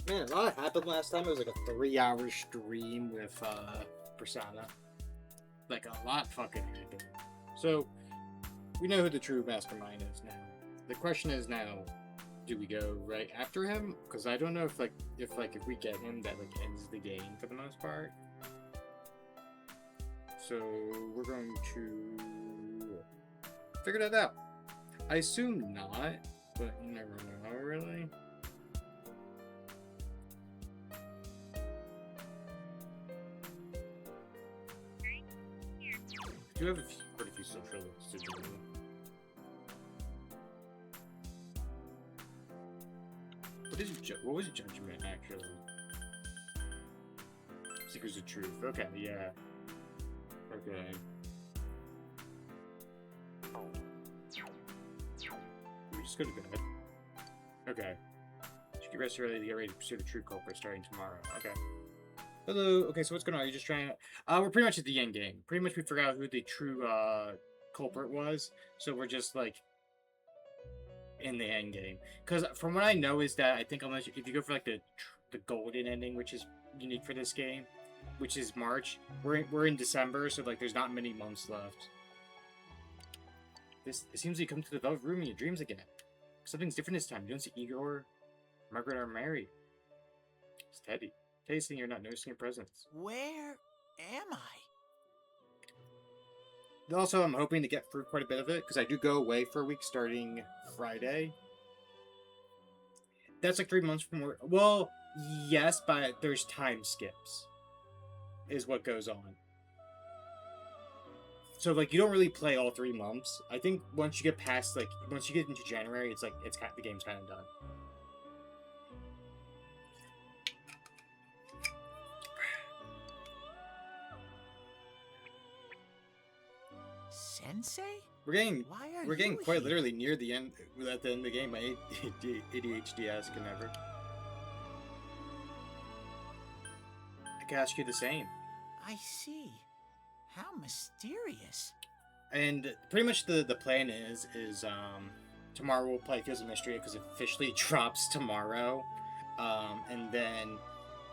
Man, a lot happened last time. It was like a 3 hour stream with Persona. Like a lot fucking happened. So we know who the true mastermind is now. The question is now, do we go right after him? Because I don't know if we get him, that like ends the game for the most part. So we're going to figure that out. I assume not, but you never know, really. I do have quite a few social links to do. What was judgment actually? Seekers of truth. Okay, yeah. Okay. We just go to bed. Okay. Should get rest early to get ready to pursue the true culprit starting tomorrow. Okay. Hello. Okay, so what's going on? Are you just trying to... we're pretty much at the end game. Pretty much we figured out who the true culprit was. So we're just like in the end game. Because from what I know is that I think unless if you go for like the golden ending, which is unique for this game, which is March, we're in December, so like there's not many months left. It seems like you come to the velvet room in your dreams again. Something's different this time. You don't see Igor, Margaret are married. It's Teddy. Teddy's saying you're not noticing your presence. Where am I? Also, I'm hoping to get through quite a bit of it, because I do go away for a week starting Friday. That's like 3 months from work. Well, yes, but there's time skips, is what goes on. So, like, you don't really play all 3 months. I think once you get past, like, once you get into January, it's like, the game's kind of done. Sensei? We're getting quite here? literally near the end, at the end of the game. My ADHD ass can never. I can ask you the same. I see. How mysterious. And pretty much the plan is tomorrow we'll play Fields of Mystery because it officially drops tomorrow. And then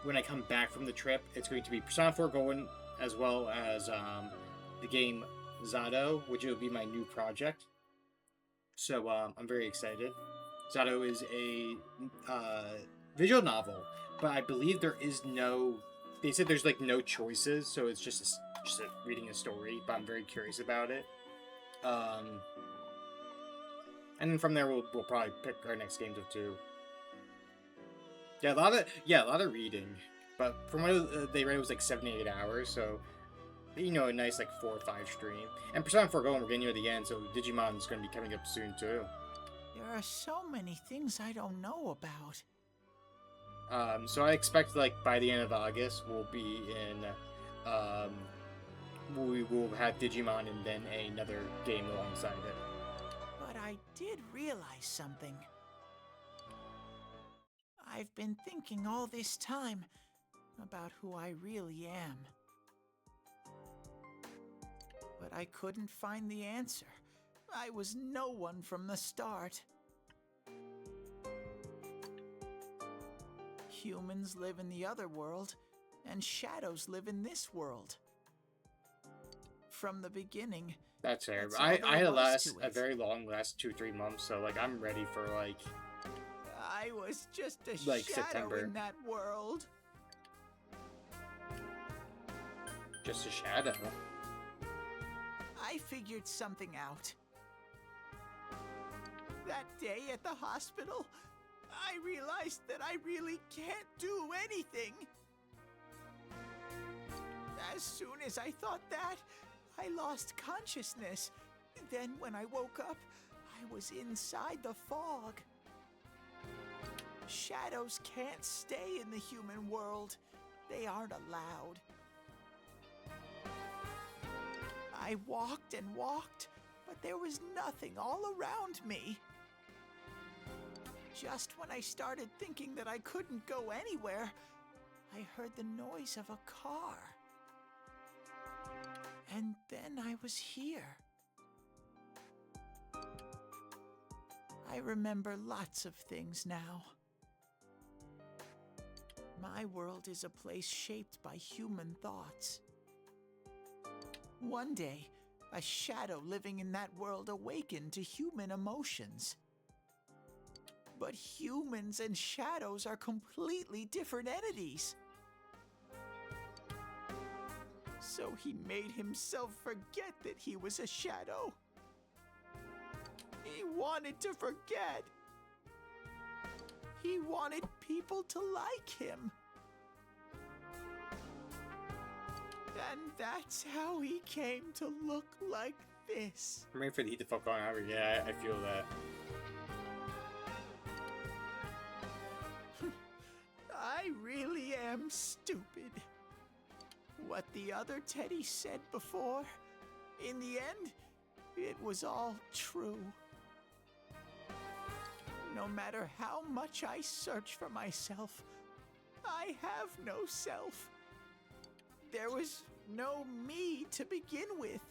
when I come back from the trip, it's going to be Persona 4 Golden as well as the game Zato, which will be my new project. So I'm very excited. Zato is a visual novel, but I believe there is no. They said there's like no choices, so it's just reading a story. But I'm very curious about it. And then from there we'll probably pick our next games of 2. Yeah, a lot of reading. But from what they read, it was like 7 to 8 hours, so you know, a nice like 4 or 5 stream. And Persona 4 Golden, we're getting near the end, so Digimon's going to be coming up soon too. There are so many things I don't know about. So I expect like by the end of August we'll be in. We will have Digimon and then another game alongside it. But I did realize something. I've been thinking all this time about who I really am. But I couldn't find the answer. I was no one from the start. Humans live in the other world, and shadows live in this world. From the beginning. That's fair. I had a very long last 2-3 months, so like I'm ready for like. I was just a like shadow September. In that world. Just a shadow. I figured something out. That day at the hospital, I realized that I really can't do anything. As soon as I thought that, I lost consciousness. Then when I woke up, I was inside the fog. Shadows can't stay in the human world. They aren't allowed. I walked and walked, but there was nothing all around me. Just when I started thinking that I couldn't go anywhere, I heard the noise of a car. And then I was here. I remember lots of things now. My world is a place shaped by human thoughts. One day, a shadow living in that world awakened to human emotions. But humans and shadows are completely different entities. So he made himself forget that he was a shadow. He wanted to forget. He wanted people to like him. And that's how he came to look like this. I'm ready for the heat to fuck on over. Yeah, I feel that. I really am stupid. What the other Teddy said before, in the end, it was all true. No matter how much I search for myself, I have no self. There was no me to begin with.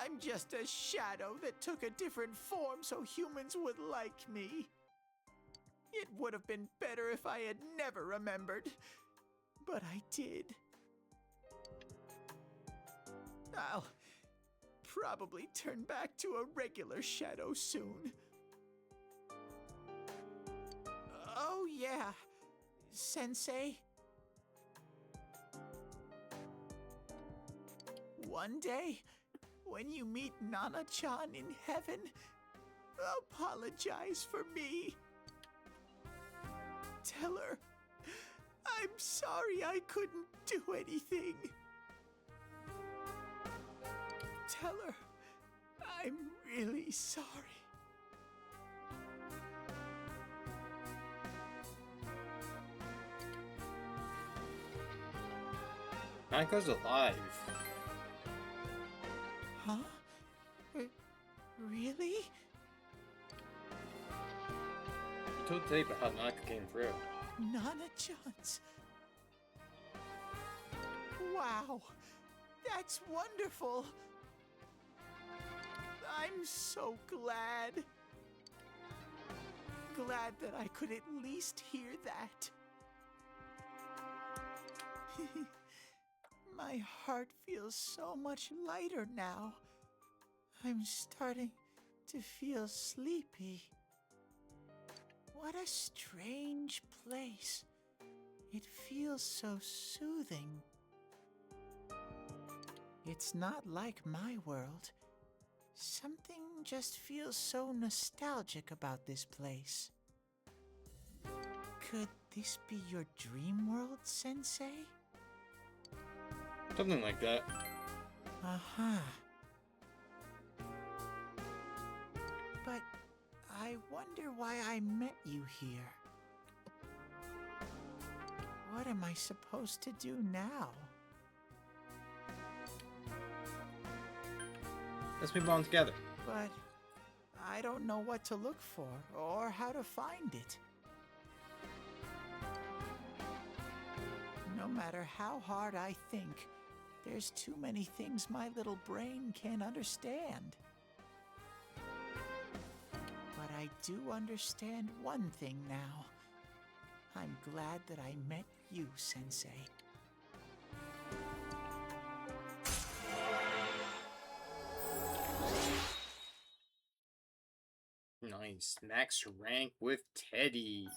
I'm just a shadow that took a different form so humans would like me. It would have been better if I had never remembered, but I did. I'll probably turn back to a regular shadow soon. Oh yeah, Sensei. One day, when you meet Nana-chan in heaven, apologize for me. Tell her, I'm sorry I couldn't do anything. Tell her, I'm really sorry. Nanko's alive. Huh? Really? You told Teddy about how Nanko came through. Nana-chan's. Wow, that's wonderful. I'm so glad. Glad that I could at least hear that. My heart feels so much lighter now. I'm starting to feel sleepy. What a strange place. It feels so soothing. It's not like my world. Something just feels so nostalgic about this place. Could this be your dream world, Sensei? Something like that. Uh-huh. But I wonder why I met you here. What am I supposed to do now? Let's move on together. But I don't know what to look for or how to find it. No matter how hard I think, there's too many things my little brain can't understand. But I do understand one thing now. I'm glad that I met you, Sensei. Nice. Max rank with Teddy.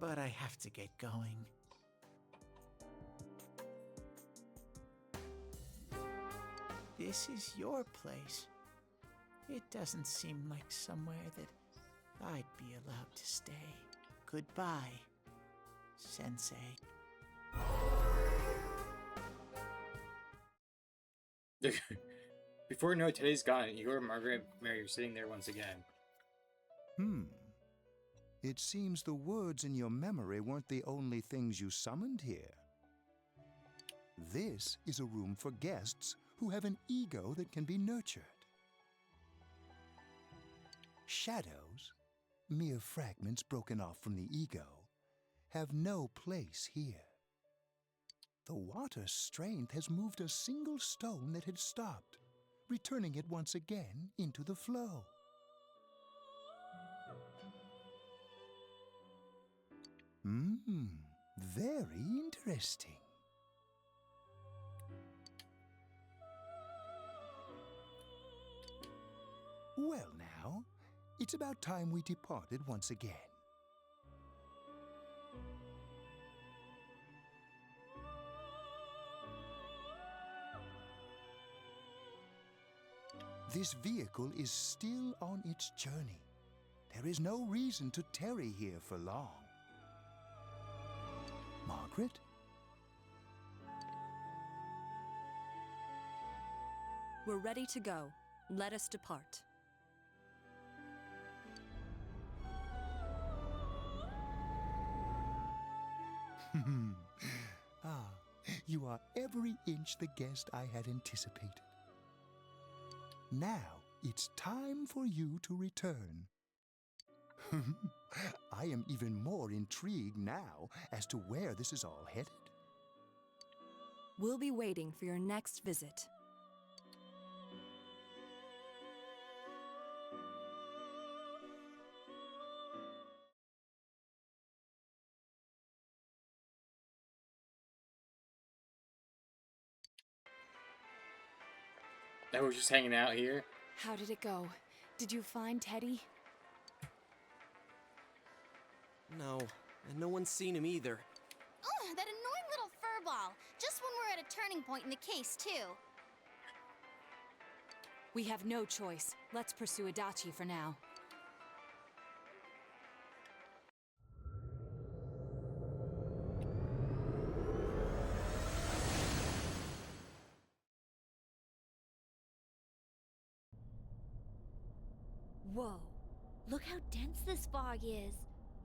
But I have to get going. This is your place. It doesn't seem like somewhere that I'd be allowed to stay. Goodbye, Sensei. Before you know it, today's gone. Igor and Margaret Mary are sitting there once again. It seems the words in your memory weren't the only things you summoned here. This is a room for guests who have an ego that can be nurtured. Shadows, mere fragments broken off from the ego, have no place here. The water's strength has moved a single stone that had stopped, returning it once again into the flow. Very interesting. Well now, it's about time we departed once again. This vehicle is still on its journey. There is no reason to tarry here for long. Margaret? We're ready to go. Let us depart. You are every inch the guest I had anticipated. Now it's time for you to return. I am even more intrigued now as to where this is all headed. We'll be waiting for your next visit. That we're just hanging out here. How did it go? Did you find Teddy? No, and no one's seen him either. Ugh, that annoying little furball. Just when we're at a turning point in the case, too. We have no choice. Let's pursue Adachi for now. Whoa. Look how dense this fog is.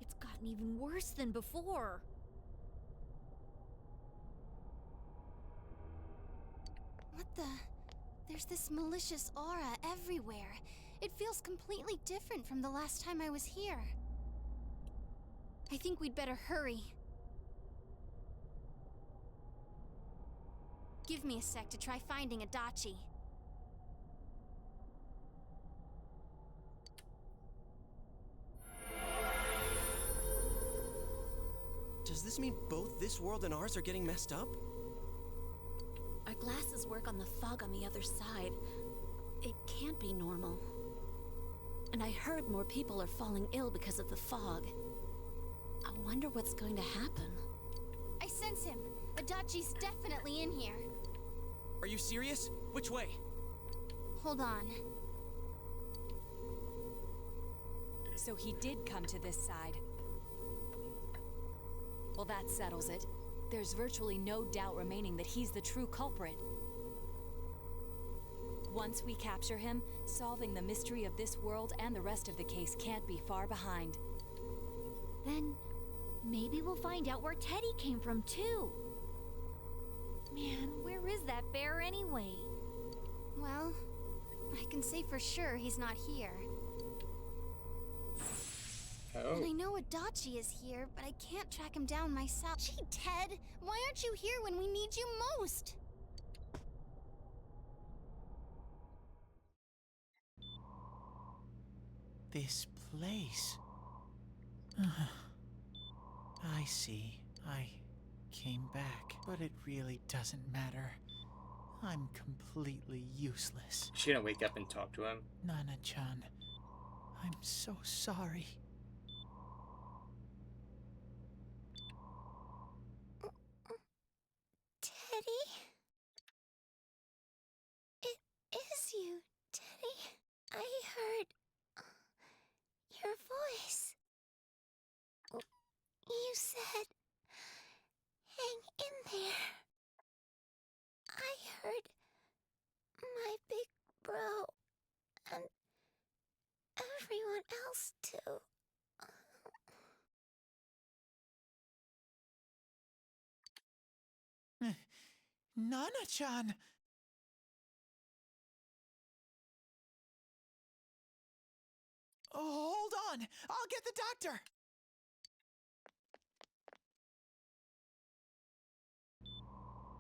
It's gotten even worse than before. What the? There's this malicious aura everywhere. It feels completely different from the last time I was here. I think we'd better hurry. Give me a sec to try finding Adachi. Does this mean both this world and ours are getting messed up? Our glasses work on the fog on the other side. It can't be normal. And I heard more people are falling ill because of the fog. I wonder what's going to happen. I sense him. Adachi's definitely in here. Are you serious? Which way? Hold on. So he did come to this side. Well, that settles it. There's virtually no doubt remaining that he's the true culprit. Once we capture him, solving the mystery of this world and the rest of the case can't be far behind. Then, maybe we'll find out where Teddy came from, too. Man, where is that bear anyway? Well, I can say for sure he's not here. Oh. And I know Adachi is here, but I can't track him down myself. Gee, Ted, why aren't you here when we need you most? This place. I see. I came back, but it really doesn't matter. I'm completely useless. Is she gonna wake up and talk to him? Nana-chan, I'm so sorry. Teddy? It is you, Teddy. I heard your voice. You said, hang in there. I heard my big bro, and everyone else too. Nana-chan! Oh, hold on! I'll get the doctor!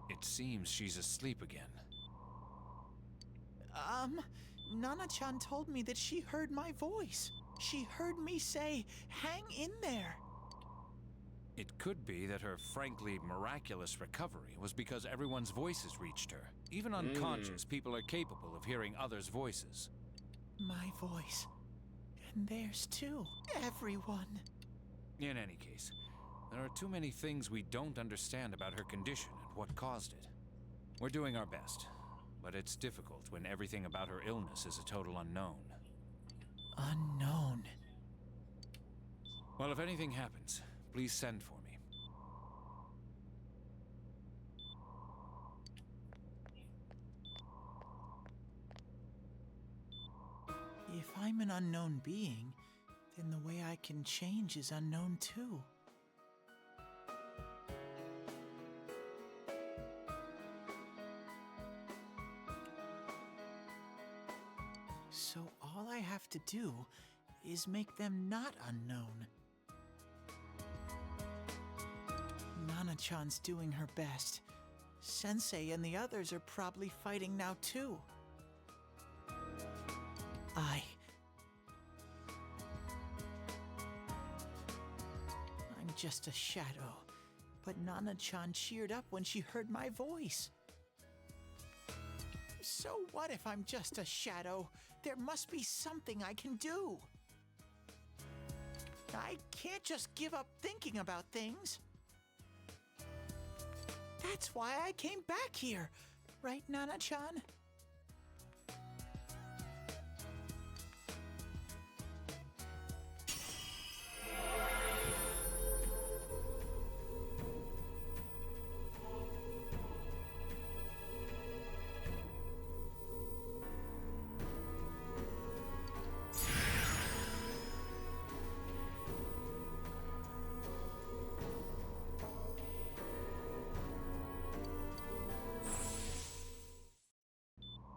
It seems she's asleep again. Nana-chan told me that she heard my voice. She heard me say, hang in there. It could be that her frankly miraculous recovery was because everyone's voices reached her. Even unconscious, people are capable of hearing others' voices. My voice. And theirs too. Everyone. In any case, there are too many things we don't understand about her condition and what caused it. We're doing our best, but it's difficult when everything about her illness is a total unknown. Unknown. Well, if anything happens, please send for me. If I'm an unknown being, then the way I can change is unknown too. So all I have to do is make them not unknown. Nana-chan's doing her best. Sensei and the others are probably fighting now too. I'm just a shadow, but Nana-chan cheered up when she heard my voice. So what if I'm just a shadow? There must be something I can do. I can't just give up thinking about things. That's why I came back here. Right, Nana-chan?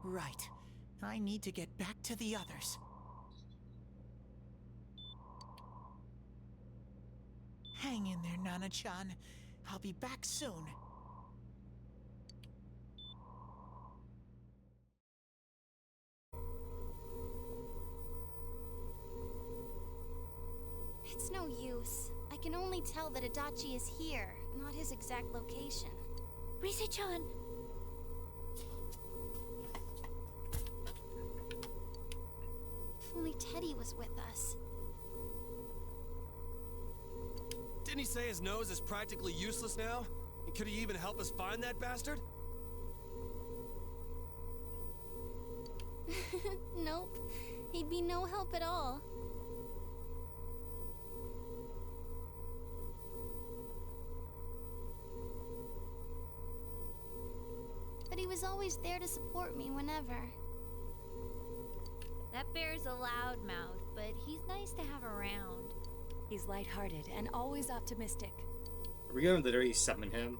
Right. I need to get back to the others. Hang in there, Nana-chan. I'll be back soon. It's no use. I can only tell that Adachi is here, not his exact location. Rise-chan! If only Teddy was with us. Didn't he say his nose is practically useless now? And could he even help us find that bastard? Nope. He'd be no help at all. But he was always there to support me whenever. That bear's a loudmouth, but he's nice to have around. He's lighthearted and always optimistic. Are we gonna literally summon him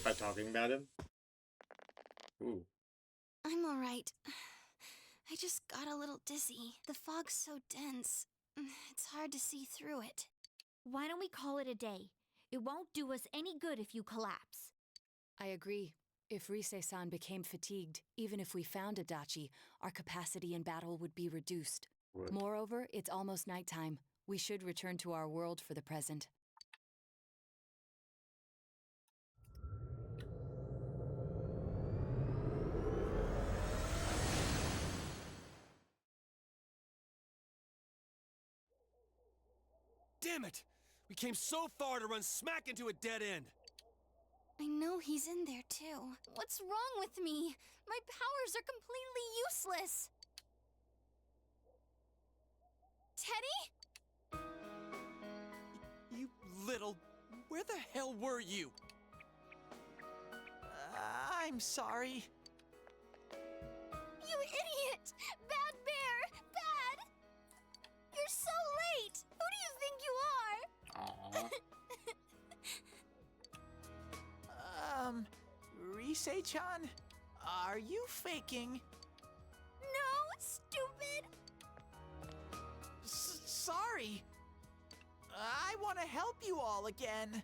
by talking about him? Ooh. I'm alright. I just got a little dizzy. The fog's so dense. It's hard to see through it. Why don't we call it a day? It won't do us any good if you collapse. I agree. If Rise-san became fatigued, even if we found Adachi, our capacity in battle would be reduced. What? Moreover, it's almost nighttime. We should return to our world for the present. Damn it! We came so far to run smack into a dead end! I know he's in there too. What's wrong with me? My powers are completely useless. Teddy? You little... Where the hell were you? I'm sorry. Rise-chan? Are you faking? No, stupid! Sorry. I want to help you all again.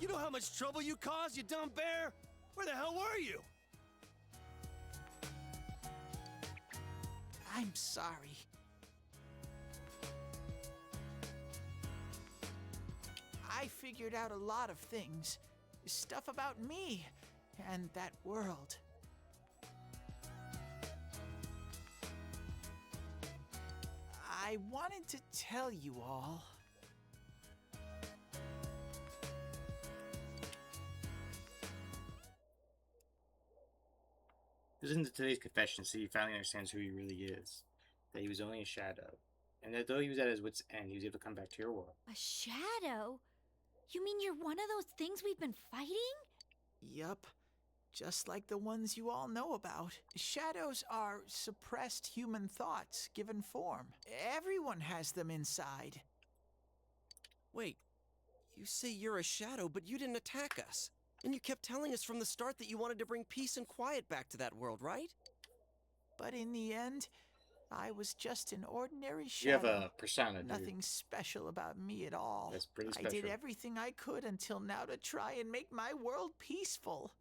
You know how much trouble you caused, you dumb bear? Where the hell were you? I'm sorry. I figured out a lot of things. Stuff about me and that world. I wanted to tell you all. Listen to today's confession so he finally understands who he really is. That he was only a shadow. And that though he was at his wit's end, he was able to come back to your world. A shadow? You mean you're one of those things we've been fighting? Yup. Just like the ones you all know about. Shadows are suppressed human thoughts given form. Everyone has them inside. Wait, you say you're a shadow, but you didn't attack us. And you kept telling us from the start that you wanted to bring peace and quiet back to that world, right? But in the end, I was just an ordinary shadow. You have a persona, dude. Nothing special about me at all. That's pretty special. I did everything I could until now to try and make my world peaceful.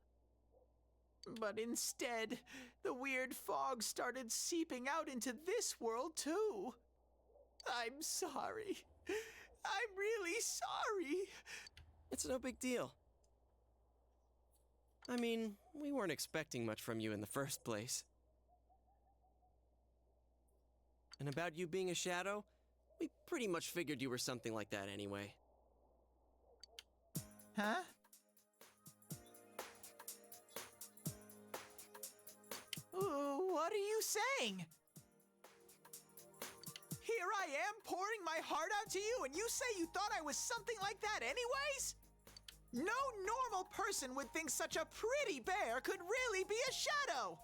But instead, the weird fog started seeping out into this world too. I'm sorry. I'm really sorry. It's no big deal. I mean, we weren't expecting much from you in the first place. And about you being a shadow, we pretty much figured you were something like that anyway. Huh? What are you saying? Here I am pouring my heart out to you, and you say you thought I was something like that anyways? No normal person would think such a pretty bear could really be a shadow!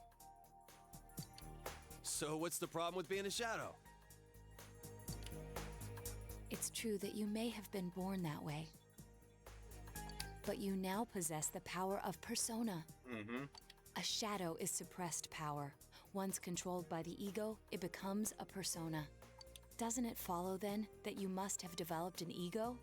So what's the problem with being a shadow? It's true that you may have been born that way. But you now possess the power of persona. Mm-hmm. A shadow is suppressed power. Once controlled by the ego, it becomes a persona. Doesn't it follow, then, that you must have developed an ego?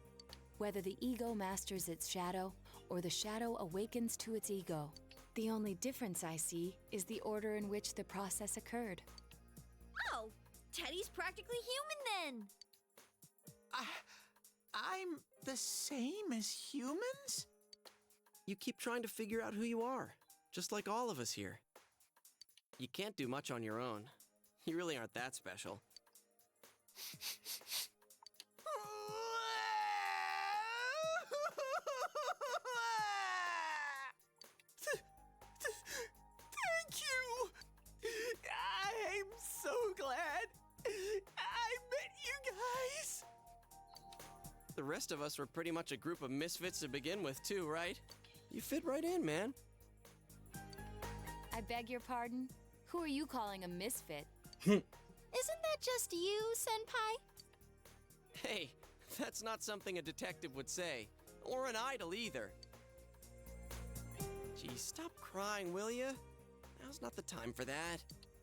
Whether the ego masters its shadow, or the shadow awakens to its ego. The only difference I see is the order in which the process occurred. Oh, Teddy's practically human then! I'm the same as humans? You keep trying to figure out who you are, just like all of us here. You can't do much on your own. You really aren't that special. Thank you! I'm so glad I met you guys! The rest of us were pretty much a group of misfits to begin with, too, right? You fit right in, man. I beg your pardon? Who are you calling a misfit? Isn't that just you, Senpai? Hey, that's not something a detective would say. Or an idol, either. Geez, stop crying, will ya? Now's not the time for that.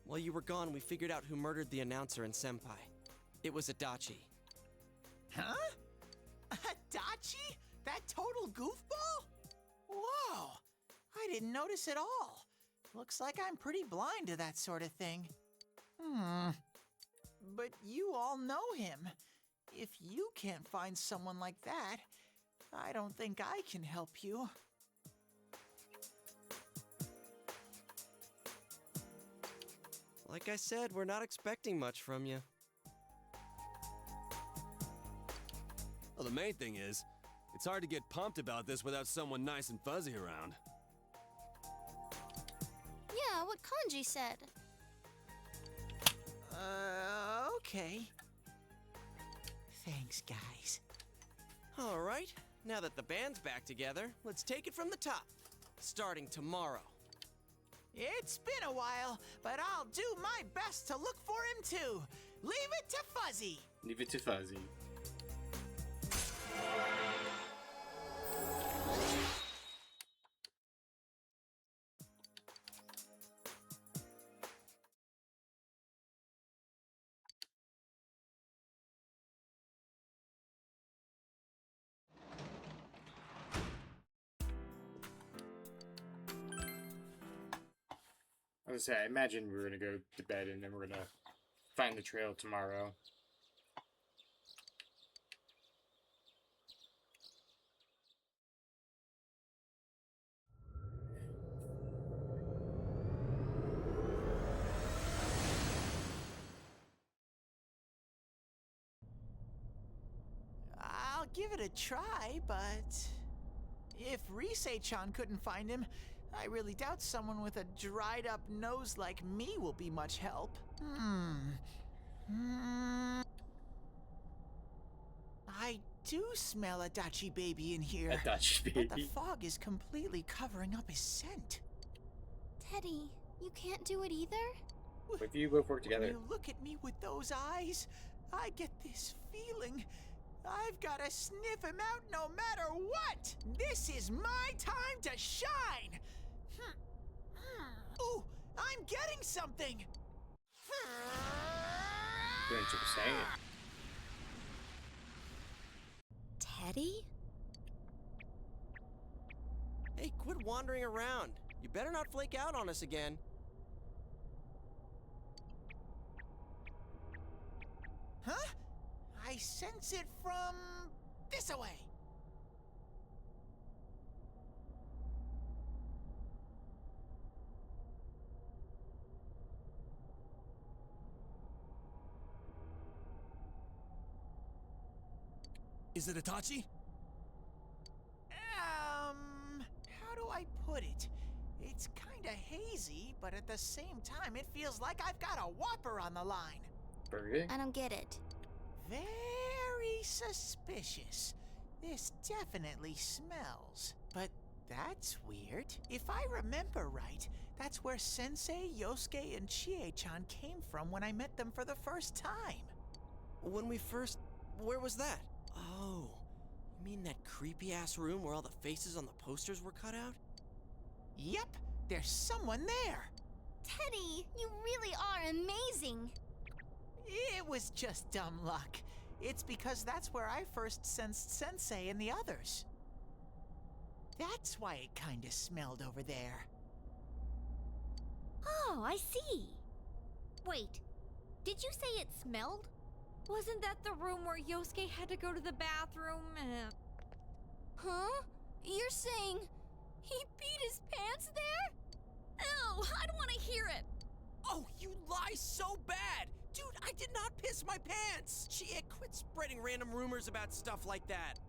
While you were gone, we figured out who murdered the announcer and Senpai. It was Adachi. Huh? Adachi? That total goofball? Whoa! I didn't notice at all. Looks like I'm pretty blind to that sort of thing. But you all know him. If you can't find someone like that, I don't think I can help you. Like I said, we're not expecting much from you. Well, the main thing is, it's hard to get pumped about this without someone nice and fuzzy around. Yeah, what Kanji said. Okay. Thanks, guys. All right, now that the band's back together, let's take it from the top. Starting tomorrow. It's been a while, but I'll do my best to look for him too. Leave it to Fuzzy. Leave it to Fuzzy. I was gonna say, I imagine we're gonna go to bed and then we're gonna find the trail tomorrow. I'll give it a try, but if Risei-chan couldn't find him, I really doubt someone with a dried up nose like me will be much help. I do smell a Dachi baby in here. A Dachi But the baby. fog is completely covering up his scent. Teddy, you can't do it either? If you both work When together. you look at me with those eyes, I get this feeling. I've got to sniff him out no matter what! This is my time to shine! Ooh, I'm getting something! Doing Super Saiyan. Teddy? Hey, quit wandering around. You better not flake out on us again. Huh? I sense it from this away. Is it Itachi? How do I put it? It's kinda hazy, but at the same time, it feels like I've got a whopper on the line. Burger? I don't get it. Very suspicious. This definitely smells. But that's weird. If I remember right, that's where Sensei, Yosuke, and Chie-chan came from when I met them for the first time. When we first... Where was that? Oh, you mean that creepy-ass room where all the faces on the posters were cut out? Yep, there's someone there. Teddy, you really are amazing. It was just dumb luck. It's because that's where I first sensed Sensei and the others. That's why it kinda smelled over there. Oh, I see. Wait, did you say it smelled? Wasn't that the room where Yosuke had to go to the bathroom? Huh? You're saying he beat his pants there? Ew, I don't want to hear it. Oh, you lie so bad! Dude, I did not piss my pants! Chie, quit spreading random rumors about stuff like that.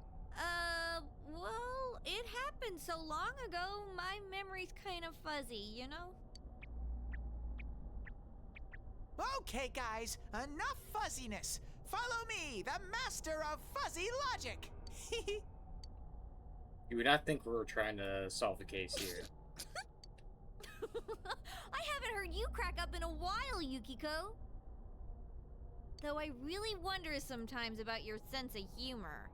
Well, it happened so long ago, my memory's kind of fuzzy, you know? Okay, guys, enough fuzziness. Follow me, the master of fuzzy logic. You would not think we were trying to solve the case here. I haven't heard you crack up in a while, Yukiko. Though I really wonder sometimes about your sense of humor.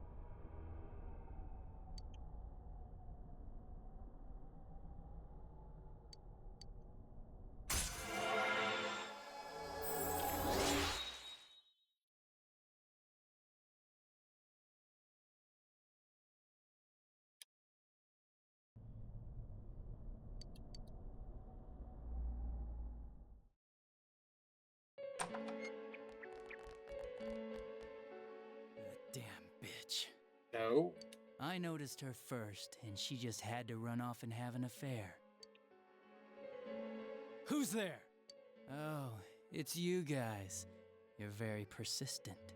Damn bitch. No. I noticed her first, and she just had to run off and have an affair. Who's there? Oh, it's you guys. You're very persistent.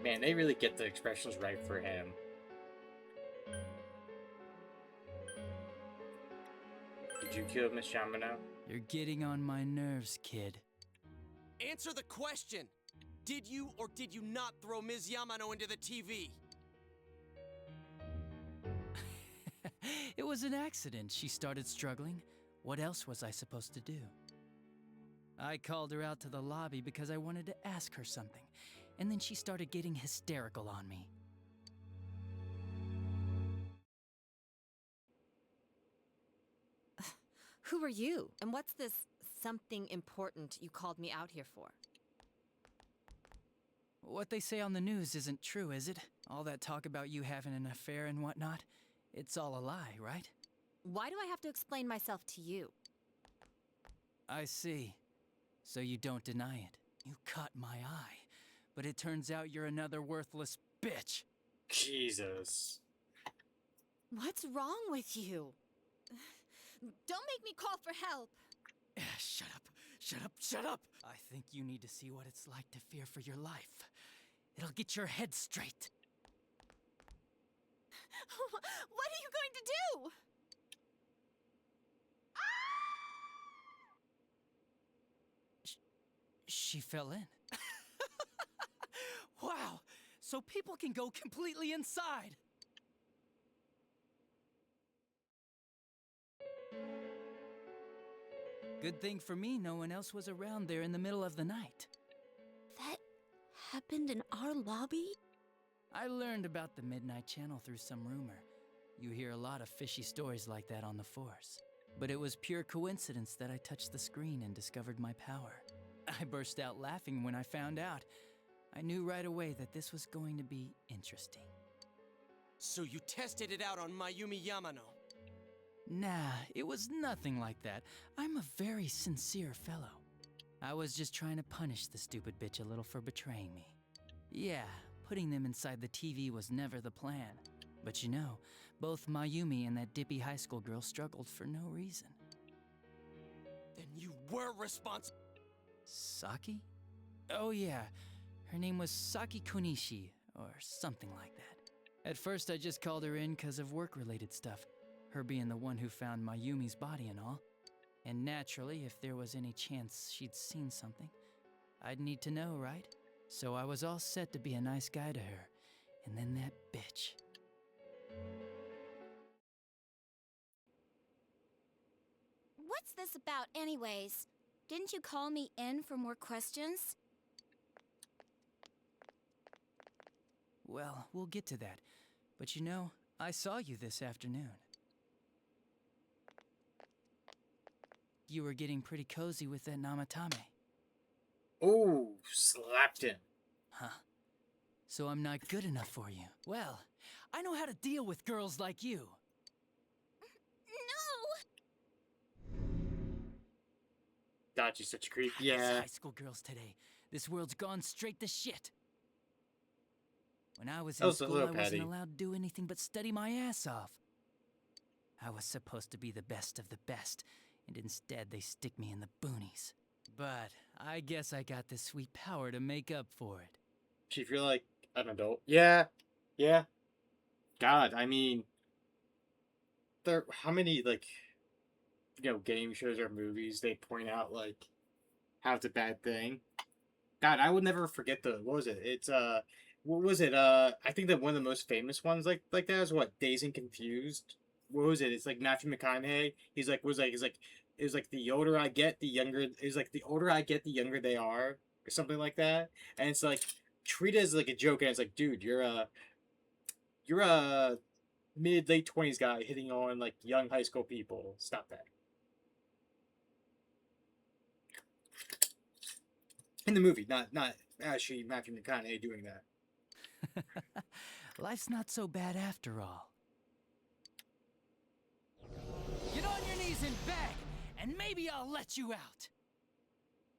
Man, they really get the expressions right for him. Did you kill Miss Yamano? You're getting on my nerves, kid. Answer the question! Did you or did you not throw Ms. Yamano into the TV? It was an accident. She started struggling. What else was I supposed to do? I called her out to the lobby because I wanted to ask her something, and then she started getting hysterical on me. Who are you? And what's this something important you called me out here for? What they say on the news isn't true, is it? All that talk about you having an affair and whatnot? It's all a lie, right? Why do I have to explain myself to you? I see. So you don't deny it. You caught my eye. But it turns out you're another worthless bitch. Jesus. What's wrong with you? Don't make me call for help. Shut up. Shut up. Shut up. I think you need to see what it's like to fear for your life. It'll get your head straight. What are you going to do? She fell in. Wow. So people can go completely inside. Good thing for me, no one else was around there in the middle of the night. That happened in our lobby? I learned about the Midnight Channel through some rumor. You hear a lot of fishy stories like that on the Force. But it was pure coincidence that I touched the screen and discovered my power. I burst out laughing when I found out. I knew right away that this was going to be interesting. So you tested it out on Mayumi Yamano? Nah, it was nothing like that. I'm a very sincere fellow. I was just trying to punish the stupid bitch a little for betraying me. Yeah, putting them inside the TV was never the plan. But you know, both Mayumi and that dippy high school girl struggled for no reason. Then you were responsible. Saki? Oh yeah, her name was Saki Konishi, or something like that. At first I just called her in because of work-related stuff, her being the one who found Mayumi's body and all. And naturally, if there was any chance she'd seen something, I'd need to know, right? So I was all set to be a nice guy to her, and then that bitch. What's this about, anyways? Didn't you call me in for more questions? Well, we'll get to that. But you know, I saw you this afternoon. You were getting pretty cozy with that Namatame. Oh, slapped him. Huh. So I'm not good enough for you. Well, I know how to deal with girls like you. God, you're such a creep. God, Yeah. these high school girls today. This world's gone straight to shit. When I was in school, I wasn't allowed to do anything but study my ass off. I was supposed to be the best of the best, and instead they stick me in the boonies. But I guess I got the sweet power to make up for it. Do you feel like an adult? Yeah. Yeah. God, I mean, how many, like, game shows or movies they point out, like, how it's a bad thing? God, I would never forget what was it? It's, what was it? I think that one of the most famous ones like that is what? Dazed and Confused? What was it? It's like Matthew McConaughey. He's like, it was like the older I get, the younger, it was like the older I get, the younger they are, or something like that. And it's like, treated as like a joke, and it's like, dude, you're a mid-late 20s guy hitting on like young high school people. Stop that. In the movie, not actually Matthew McConaughey doing that. Life's not so bad after all. Get on your knees and beg, and maybe I'll let you out.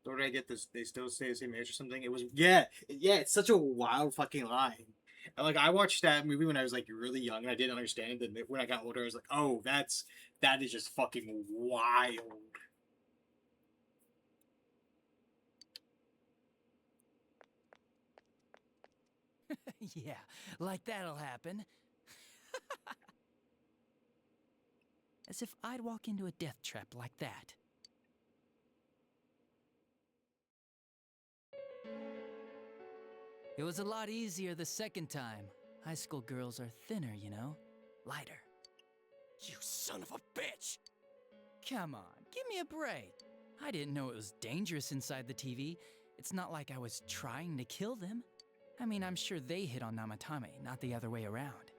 Don't I get this? They still stay the same age or something? It was yeah. It's such a wild fucking line. And, like, I watched that movie when I was like really young and I didn't understand it. And when I got older, I was like, oh, that is just fucking wild. Yeah, like that'll happen. As if I'd walk into a death trap like that. It was a lot easier the second time. High school girls are thinner, you know? Lighter. You son of a bitch! Come on, give me a break. I didn't know it was dangerous inside the TV. It's not like I was trying to kill them. I mean, I'm sure they hit on Namatame, not the other way around.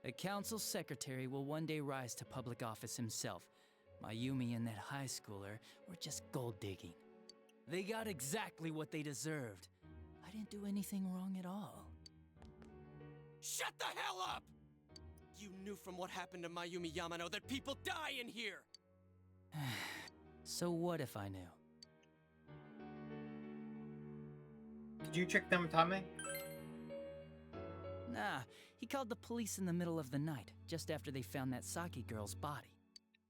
The council secretary will one day rise to public office himself. Mayumi and that high schooler were just gold digging. They got exactly what they deserved. I didn't do anything wrong at all. Shut the hell up! You knew from what happened to Mayumi Yamano that people die in here! So what if I knew? Did you check them, Tommy? Nah, he called the police in the middle of the night, just after they found that Saki girl's body.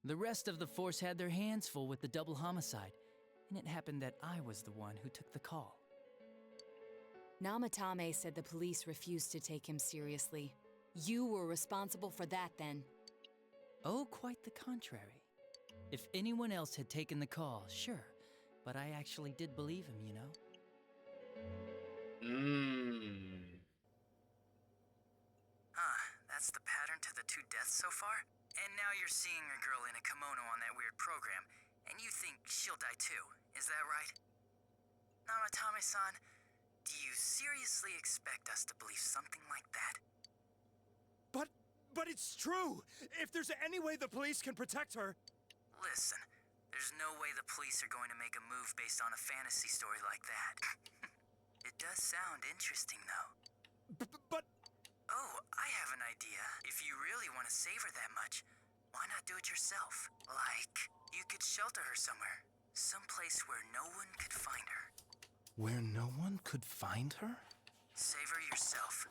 The rest of the force had their hands full with the double homicide, and it happened that I was the one who took the call. Namatame said the police refused to take him seriously. You were responsible for that then. Oh, quite the contrary. If anyone else had taken the call, sure, but I actually did believe him, you know? That's the pattern to the 2 deaths so far? And now you're seeing a girl in a kimono on that weird program, and you think she'll die too, is that right? Namatame-san, do you seriously expect us to believe something like that? But it's true! If there's any way the police can protect her... Listen, there's no way the police are going to make a move based on a fantasy story like that. It does sound interesting, though. But... Oh, I have an idea. If you really want to save her that much, why not do it yourself? Like, you could shelter her somewhere. Someplace where no one could find her. Where no one could find her? Save her yourself.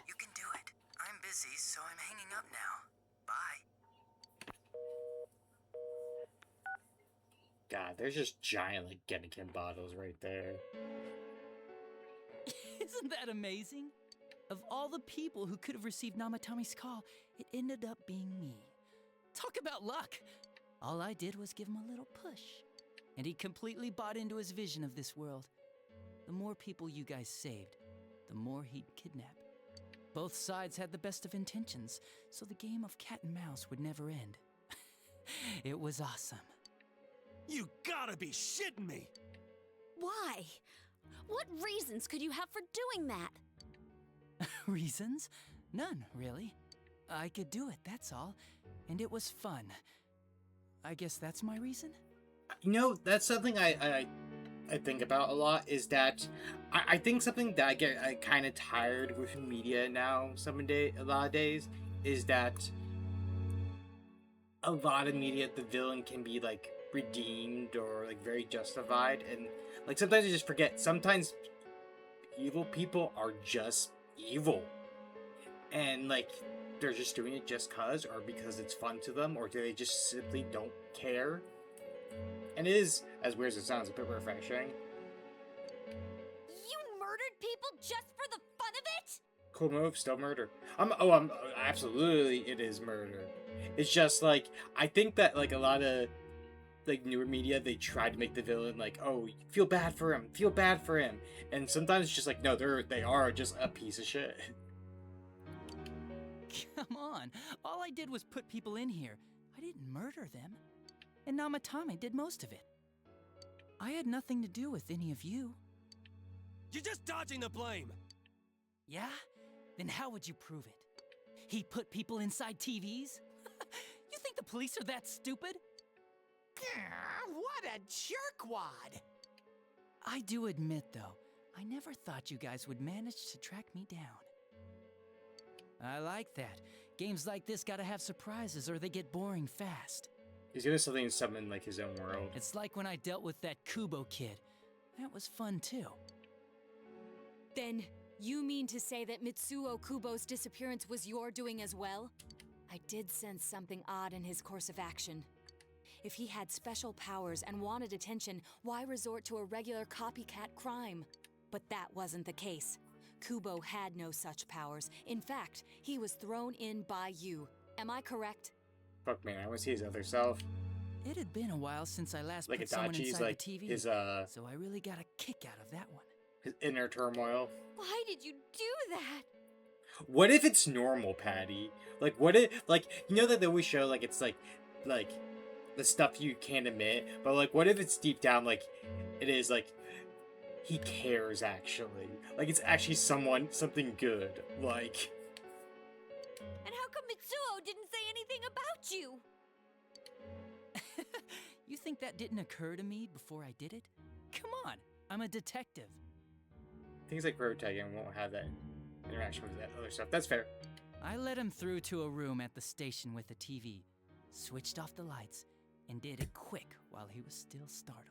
You can do it. I'm busy, so I'm hanging up now. Bye. God, there's just giant, like, Genniken bottles right there. Isn't that amazing? Of all the people who could have received Namatame's call, it ended up being me. Talk about luck! All I did was give him a little push, and he completely bought into his vision of this world. The more people you guys saved, the more he'd kidnap. Both sides had the best of intentions, so the game of cat and mouse would never end. It was awesome. You gotta be shitting me! Why? What reasons could you have for doing that? Reasons? None, really. I could do it, that's all. And it was fun. I guess that's my reason? You know, that's something I think about a lot, is that I think something that I get kind of tired with media now a lot of days, is that a lot of media, the villain can be, like, redeemed or, like, very justified, and, like, sometimes I just forget, sometimes evil people are just evil, and, like, they're just doing it just cause, or because it's fun to them, or they just simply don't care. And it is, as weird as it sounds, a bit refreshing. You murdered people just for the fun of it? Cool move, still murder. Absolutely, it is murder. It's just, like, I think that, like, a lot of, like, newer media, they try to make the villain, like, oh, feel bad for him, and sometimes it's just like, no, they are just a piece of shit. Come on, all I did was put people in here. I didn't murder them. And Namatame did most of it. I had nothing to do with any of you. You're just dodging the blame! Yeah? Then how would you prove it? He put people inside TVs? You think the police are that stupid? What a jerkwad! I do admit, though, I never thought you guys would manage to track me down. I like that. Games like this gotta have surprises or they get boring fast. He's gonna suddenly summon, like, his own world. It's like when I dealt with that Kubo kid. That was fun, too. Then, you mean to say that Mitsuo Kubo's disappearance was your doing as well? I did sense something odd in his course of action. If he had special powers and wanted attention, why resort to a regular copycat crime? But that wasn't the case. Kubo had no such powers. In fact, he was thrown in by you. Am I correct? Fuck, man, I want to see his other self. It had been a while since I last Like put someone Itachi's, inside like, the TV, his, so I really got a kick out of that one. His inner turmoil. Why did you do that? What if it's normal, Patty? Like, what if, like, you know that they always show, like, it's, like, the stuff you can't admit, but, like, what if it's deep down, like, it is, like, he cares, actually. Like, it's actually something good, like... And how come Mitsuo didn't say anything about you? You think that didn't occur to me before I did it? Come on, I'm a detective. Things like road tagging won't have that interaction with that other stuff. That's fair. I led him through to a room at the station with a TV, switched off the lights, and did it quick while he was still startled.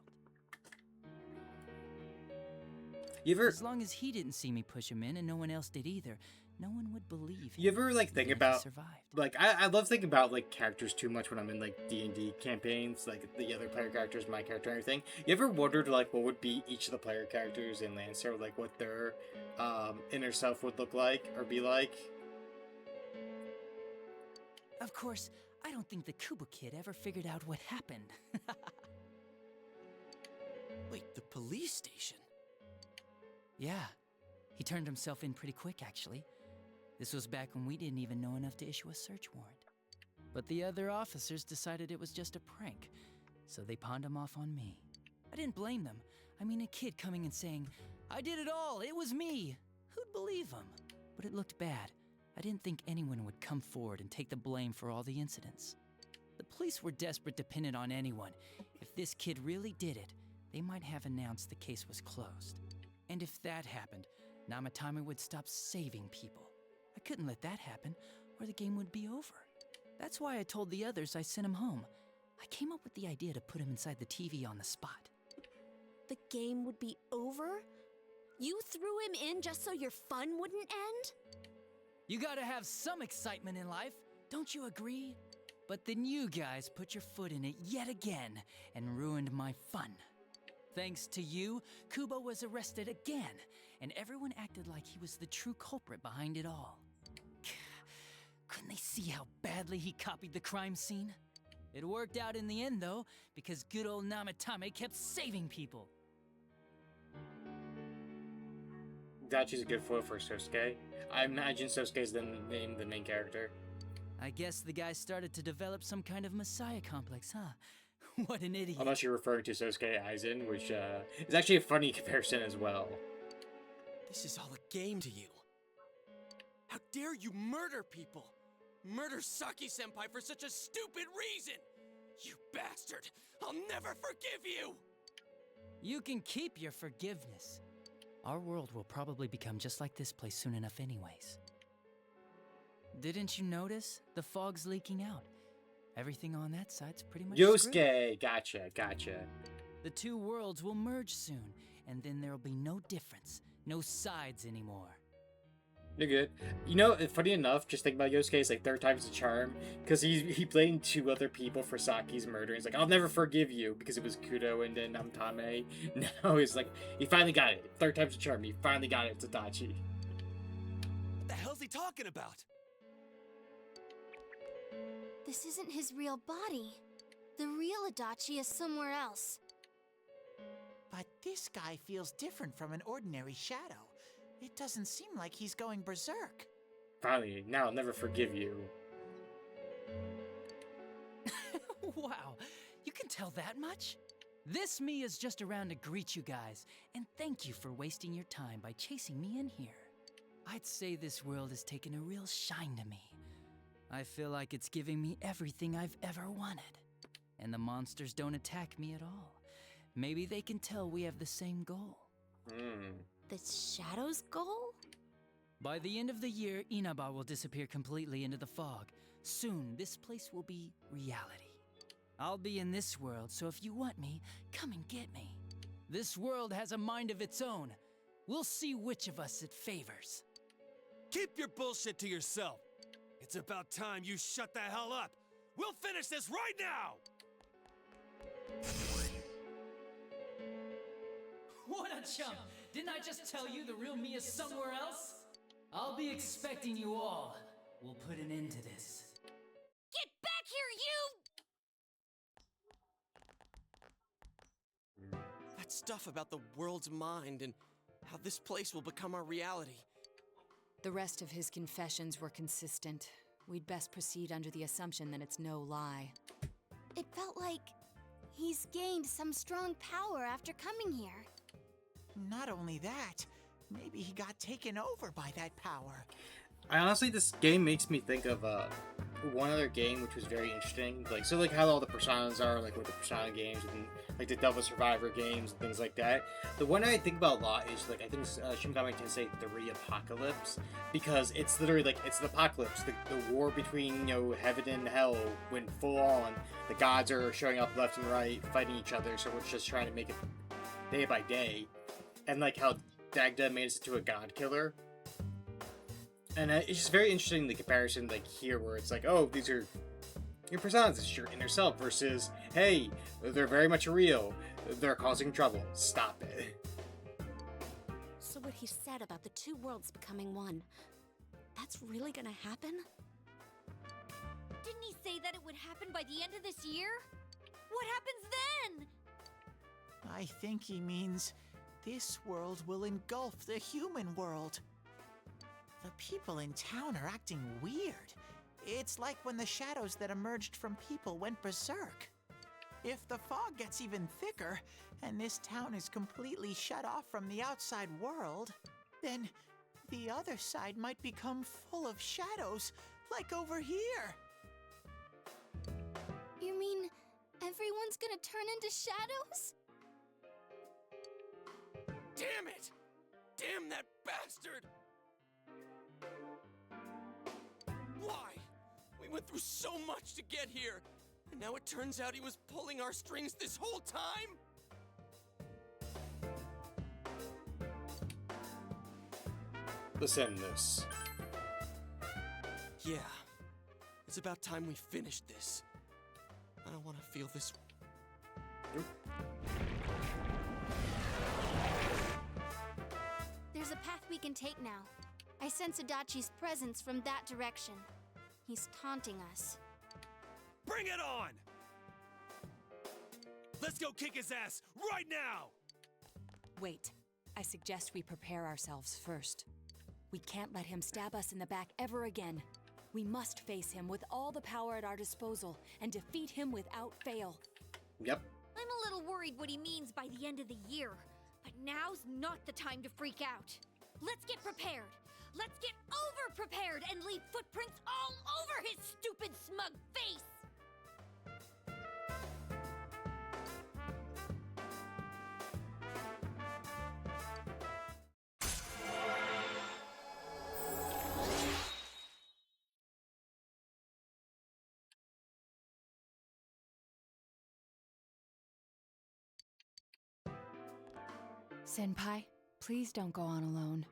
As long as he didn't see me push him in and no one else did either, no one would believe him. You ever like think even if he about survived. like I love thinking about like characters too much when I'm in like D&D campaigns, like the other player characters, my character, and everything. You ever wondered like what would be each of the player characters in Lancer, like what their inner self would look like or be like? Of course, I don't think the Kubo kid ever figured out what happened. Wait, the police station? Yeah, he turned himself in pretty quick, actually. This was back when we didn't even know enough to issue a search warrant. But the other officers decided it was just a prank, so they pawned him off on me. I didn't blame them. I mean, a kid coming and saying, "I did it all, it was me." Who'd believe him? But it looked bad. I didn't think anyone would come forward and take the blame for all the incidents. The police were desperate to pin it on anyone. If this kid really did it, they might have announced the case was closed. And if that happened, Namatame would stop saving people. I couldn't let that happen, or the game would be over. That's why I told the others I sent him home. I came up with the idea to put him inside the TV on the spot. The game would be over? You threw him in just so your fun wouldn't end? You gotta have some excitement in life, don't you agree? But then you guys put your foot in it yet again and ruined my fun. Thanks to you, Kubo was arrested again, and everyone acted like he was the true culprit behind it all. Couldn't they see how badly he copied the crime scene? It worked out in the end, though, because good old Namatame kept saving people. Dachi's a good foil for Sosuke. I imagine Sosuke's the main character. I guess the guy started to develop some kind of messiah complex, huh? What an idiot. Unless you're referring to Sosuke Aizen, which is actually a funny comparison as well. This is all a game to you. How dare you murder people? Murder Saki-senpai for such a stupid reason! You bastard! I'll never forgive you! You can keep your forgiveness. Our world will probably become just like this place soon enough anyways. Didn't you notice? The fog's leaking out. Everything on that side's pretty much Yosuke! Gotcha. The two worlds will merge soon, and then there'll be no difference, no sides anymore. You're good. You know, funny enough, just think about Yosuke, it's like third time's the charm, because he blamed two other people for Saki's murder. He's like, I'll never forgive you, because it was Kudo and then Namatame. Now he's like, he finally got it. Third time's the charm. He finally got it to Dachi. What the hell's he talking about? This isn't his real body. The real Adachi is somewhere else. But this guy feels different from an ordinary shadow. It doesn't seem like he's going berserk. Finally, now I'll never forgive you. Wow, you can tell that much? This me is just around to greet you guys, and thank you for wasting your time by chasing me in here. I'd say this world has taken a real shine to me. I feel like it's giving me everything I've ever wanted. And the monsters don't attack me at all. Maybe they can tell we have the same goal. The Shadow's goal? By the end of the year, Inaba will disappear completely into the fog. Soon, this place will be reality. I'll be in this world, so if you want me, come and get me. This world has a mind of its own. We'll see which of us it favors. Keep your bullshit to yourself. It's about time you shut the hell up. We'll finish this right now! What a chump! Didn't I just tell you the real me is somewhere else? I'll be expecting you all. We'll put an end to this. Get back here, you! That stuff about the world's mind and how this place will become our reality. The rest of his confessions were consistent. We'd best proceed under the assumption that it's no lie. It felt like he's gained some strong power after coming here. Not only that, maybe he got taken over by that power. This game makes me think of one other game which was very interesting. Like, so like how all the personas are, like with the persona games and like the Devil Survivor games and things like that. The one I think about a lot is like I think Shin Megami Tensei 3 Apocalypse, because it's literally like it's the apocalypse, the war between, you know, heaven and hell went full on. The gods are showing up left and right, fighting each other. So we're just trying to make it day by day, and like how Dagda made us into a god killer. And it's just very interesting, the comparison, like here, where it's like, oh, these are your personas, it's your inner self, versus, hey, they're very much real, they're causing trouble, stop it. So what he said about the two worlds becoming one, that's really gonna happen? Didn't he say that it would happen by the end of this year? What happens then? I think he means this world will engulf the human world. The people in town are acting weird. It's like when the shadows that emerged from people went berserk. If the fog gets even thicker, and this town is completely shut off from the outside world, then the other side might become full of shadows, like over here. You mean everyone's gonna turn into shadows? Damn it! Damn that bastard! Why? We went through so much to get here, and now it turns out he was pulling our strings this whole time? Listen to this. Yeah. It's about time we finished this. I don't want to feel this. There's a path we can take now. I sense Adachi's presence from that direction. He's taunting us. Bring it on! Let's go kick his ass right now! Wait. I suggest we prepare ourselves first. We can't let him stab us in the back ever again. We must face him with all the power at our disposal and defeat him without fail. Yep. I'm a little worried what he means by the end of the year, but now's not the time to freak out. Let's get prepared. Let's get over-prepared and leave footprints all over his stupid, smug face! Senpai, please don't go on alone.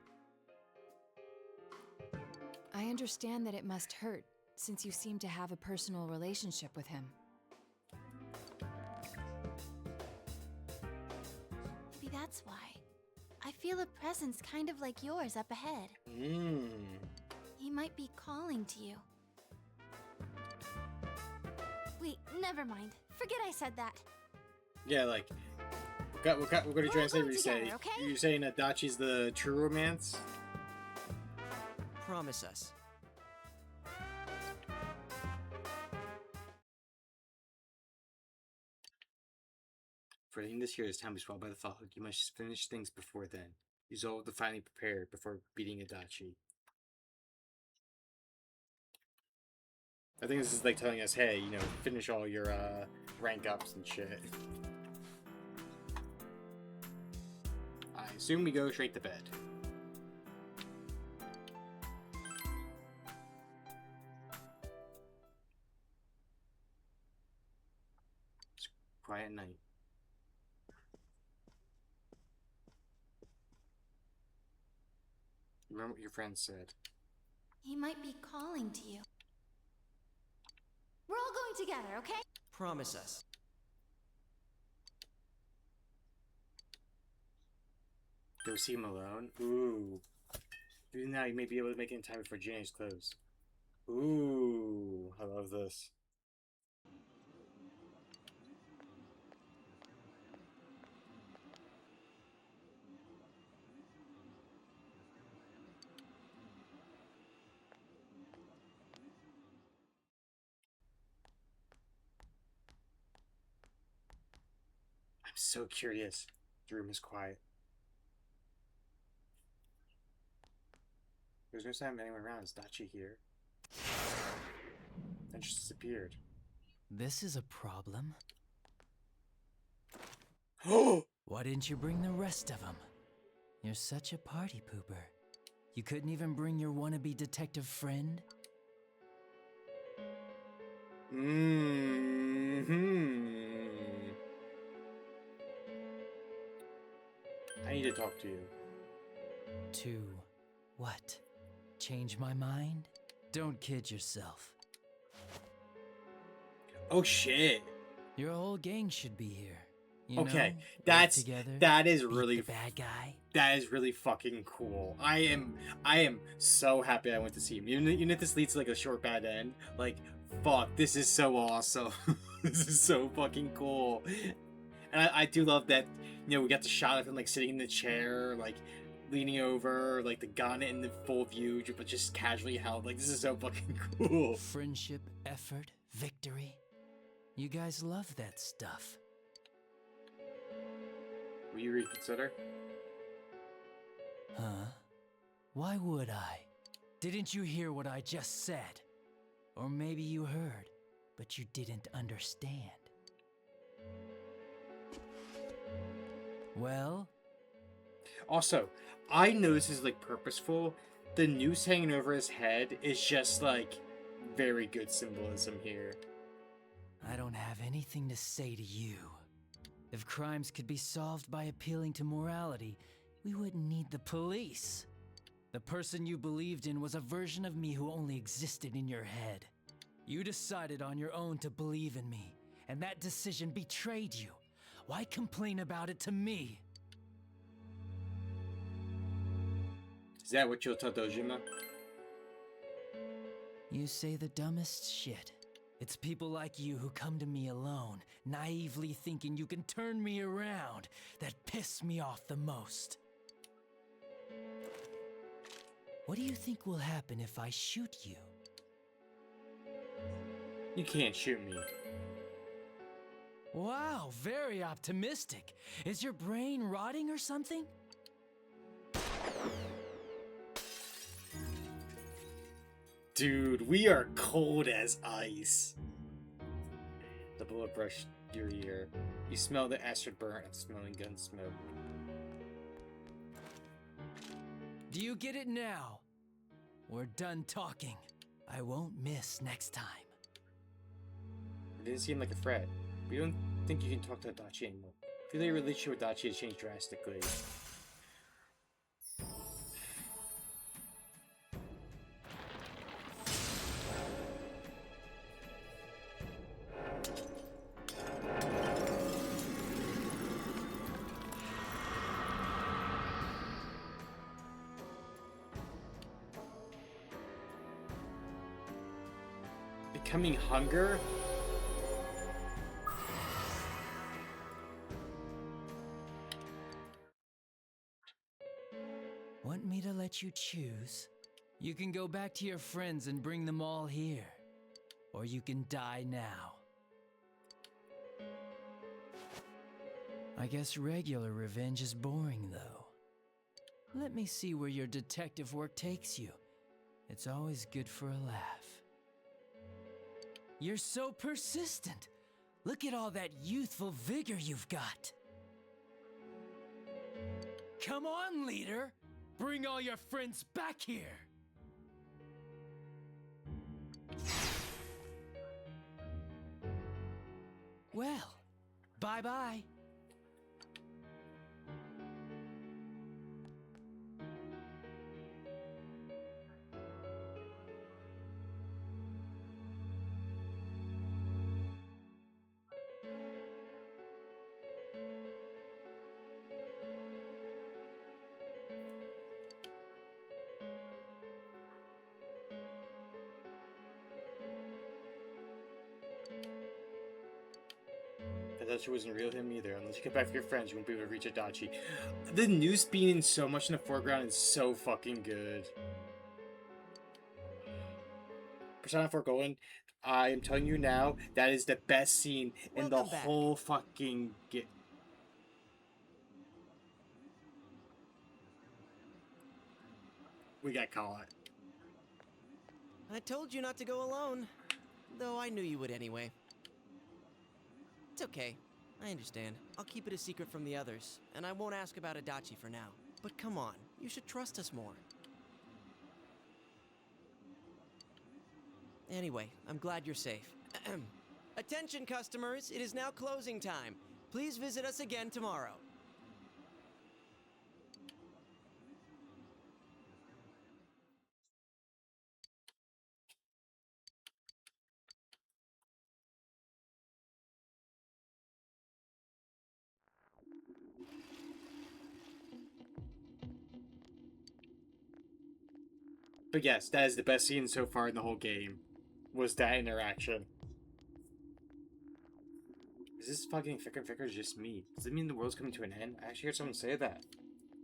I understand that it must hurt, since you seem to have a personal relationship with him. Maybe that's why. I feel a presence kind of like yours up ahead. He might be calling to you. Wait, never mind. Forget I said that. Yeah, like, we're going to translate what you say. together, okay? You're saying Adachi's the true romance? Promise us. For the end of this year, this time is swallowed by the fog. You must finish things before then. Resolve to finally prepare before beating Adachi. I think this is like telling us, hey, you know, finish all your rank ups and shit. I assume we go straight to bed. It's quiet night. Remember what your friend said. He might be calling to you. We're all going together, okay? Promise us. Go see him alone? Ooh. Even now, you may be able to make it in time before January's close. Ooh. I love this. I'm so curious. The room is quiet. There's no sign of anyone around. Is Dachi here? and just disappeared. This is a problem. Oh! Why didn't you bring the rest of them? You're such a party pooper. You couldn't even bring your wannabe detective friend? I need to talk to you. To what? Change my mind? Don't kid yourself. Oh shit. Your whole gang should be here. You Okay, know, that is really the bad guy. That is really fucking cool. I am so happy I went to see him. Even if this leads to like a short bad end, like fuck, this is so awesome. This is so fucking cool. And I do love that, you know, we got the shot of him like sitting in the chair, like leaning over, like the gun in the full view, but just casually held. Like, this is so fucking cool. Friendship, effort, victory. You guys love that stuff. Will you reconsider? Huh? Why would I? Didn't you hear what I just said? Or maybe you heard, but you didn't understand. Well? Also, I know this is like purposeful. The noose hanging over his head is just like very good symbolism here. I don't have anything to say to you. If crimes could be solved by appealing to morality, we wouldn't need the police. The person you believed in was a version of me who only existed in your head. You decided on your own to believe in me, and that decision betrayed you. Why complain about it to me? Is that what you'll tell Dojima? You say the dumbest shit. It's people like you who come to me alone, naively thinking you can turn me around, that piss me off the most. What do you think will happen if I shoot you? You can't shoot me. Wow, very optimistic. Is your brain rotting or something? Dude, we are cold as ice. The bullet brushed your ear. You smell the acid burn and smelling gun smoke. Do you get it now? We're done talking. I won't miss next time. It didn't seem like a threat. We don't think you can talk to Adachi anymore. I feel like your relationship with Adachi has changed drastically. Becoming hunger? Want me to let you choose? You can go back to your friends and bring them all here. Or you can die now. I guess regular revenge is boring, though. Let me see where your detective work takes you. It's always good for a laugh. You're so persistent. Look at all that youthful vigor you've got. Come on, leader. Bring all your friends back here. Well, bye-bye. Adachi wasn't real him either. Unless you get back with your friends, you won't be able to reach Adachi. The noose being in so much in the foreground is so fucking good. Persona 4 Golden, I am telling you now, that is the best scene in the whole fucking game. We got caught. I told you not to go alone. Though I knew you would anyway. It's okay. I understand. I'll keep it a secret from the others, and I won't ask about Adachi for now. But come on, you should trust us more. Anyway, I'm glad you're safe. Attention, customers! It is now closing time. Please visit us again tomorrow. But yes, that is the best scene so far in the whole game. Was that interaction. Is this fucking Ficker just me? Does it mean the world's coming to an end? I actually heard someone say that.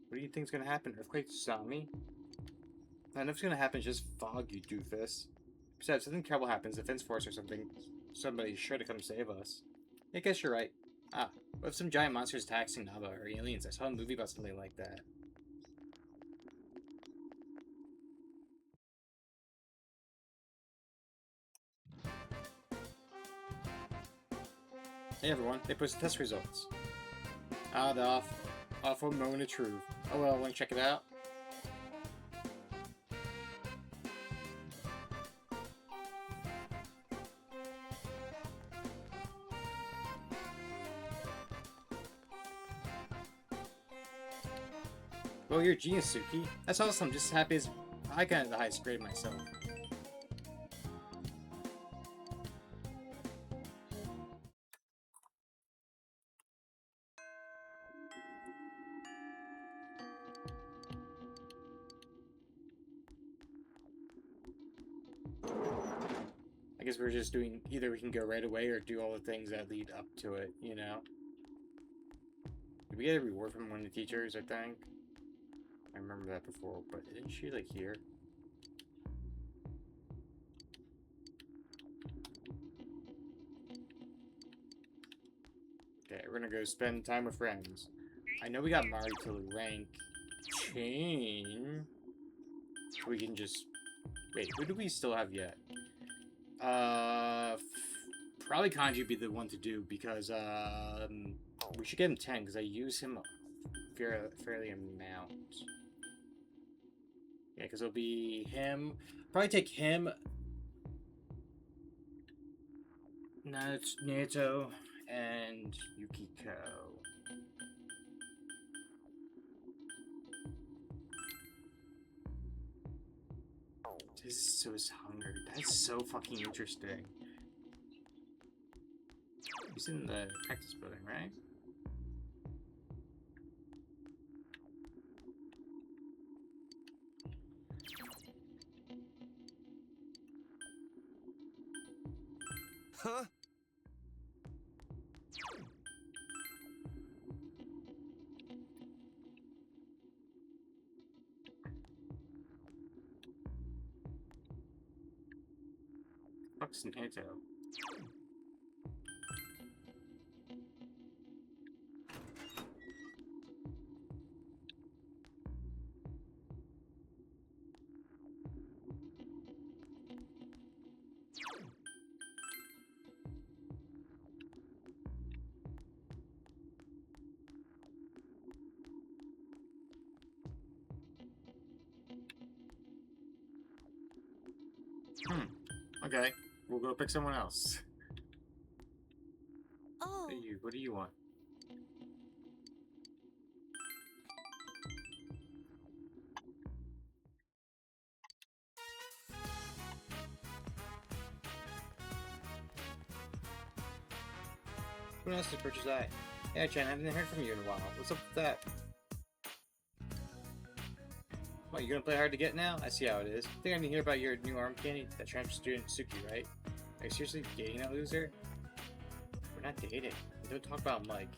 What do you think's gonna happen? Earthquake? Tsunami? None of it's gonna happen, just fog, you doofus. Besides, if something terrible happens, Defense Force or something, somebody's sure to come save us. I guess you're right. Ah, what if some giant monsters attack Naba or aliens? I saw a movie about something like that. Hey everyone, they posted test results. Ah, the awful moment of truth. Oh well, wanna check it out? Well, you're a genius, Suki. That's awesome, just as happy as I got the highest grade myself. I guess we're just doing, either we can go right away or do all the things that lead up to it, you know? Did we get a reward from one of the teachers, I think? I remember that before, but isn't she, like, here? Okay, we're gonna go spend time with friends. I know we got Mari to rank chain. We can just... Wait, who do we still have yet? Probably Kanji would be the one to do, because, we should get him 10, because I use him fairly amount. Yeah, because it'll be him. Probably take him, Naruto, and Yukiko. This is so hunger. That's so fucking interesting. He's in the practice building, right? Huh? Fuck's Naruto. Okay, we'll go pick someone else. Oh. What do you want? Who else to purchase that? Yeah, Chen, I haven't heard from you in a while. What's up with that? What, you gonna play hard to get now? I see how it is. Think I need to hear about your new arm candy? That transfer student Suki, right? Are you seriously dating that loser? We're not dating. Don't talk about Mike.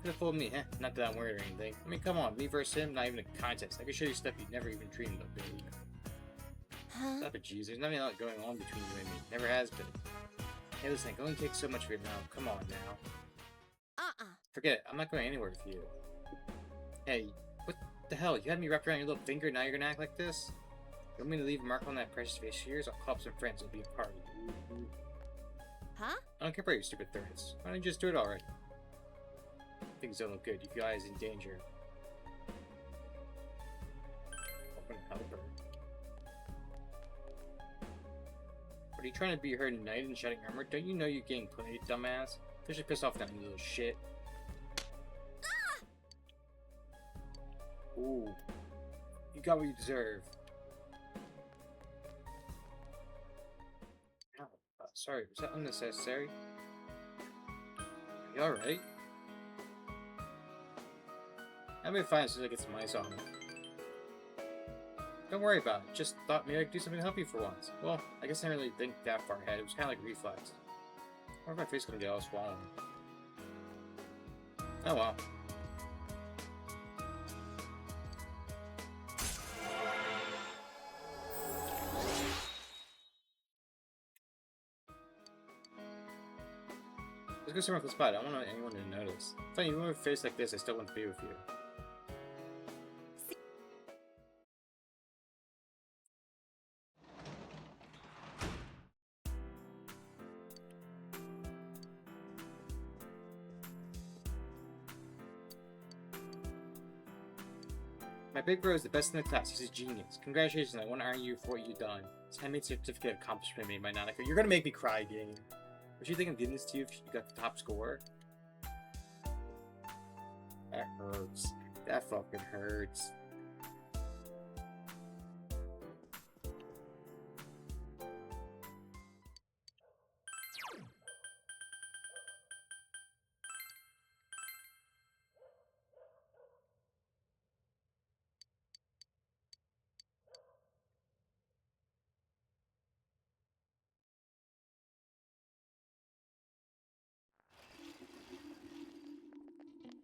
Could've fooled me, huh? Not that I'm worried or anything. I mean, come on, me versus him, not even a contest. I can show you stuff you'd never even dreamed of, babe. Huh? Stop it, jeez. There's nothing a lot going on between you and me. Never has been. Hey, listen, it only takes so much for your mouth. Come on now. Forget it. I'm not going anywhere with you. Hey, what the hell? You had me wrapped around your little finger, now you're gonna act like this? You want me to leave a mark on that precious face of yours? I'll call up some friends. It'll be a party. Huh? I don't care about your stupid threats. Why don't you just do it already? Things don't look good. You feel eyes in danger. I'm gonna help her. What, are you trying to be her knight in shining armor? Don't you know you're getting played, dumbass? They're just pissed off now, you little shit. Ooh. You got what you deserve. Ow. Sorry, was that unnecessary? Are you alright? I'll be fine as soon as I get some ice on it. Don't worry about it. Just thought maybe I could do something to help you for once. Well, I guess I didn't really think that far ahead. It was kind of like a reflex. Or if my face gonna get all swollen. Oh well. Let's go somewhere close by. I don't want anyone to notice. Funny, even with a face like this, I still want to be with you. My big bro is the best in the class. He's a genius. Congratulations, I want to honor you for what you've done. This handmade certificate of accomplishment made by Nanako. You're gonna make me cry, game. Would you think I'm giving this to you if you got the top score? That hurts. That fucking hurts.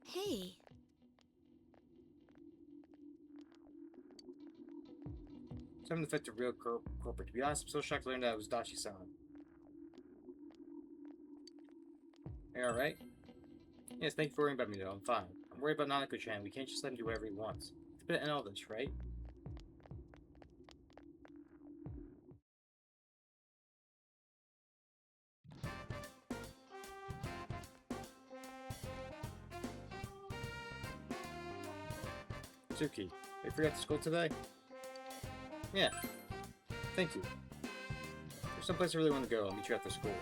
Hey. Something to affect a real corporate. To be honest, I'm so shocked to learn that it was Dashi-san. Are you alright? Yes, thank you for worrying about me though, I'm fine. I'm worried about Nanako-chan. We can't just let him do whatever he wants. It's a bit of all this, right? Suki, you forgot to school today? Yeah. Thank you. There's someplace I really want to go. I'll meet you after school.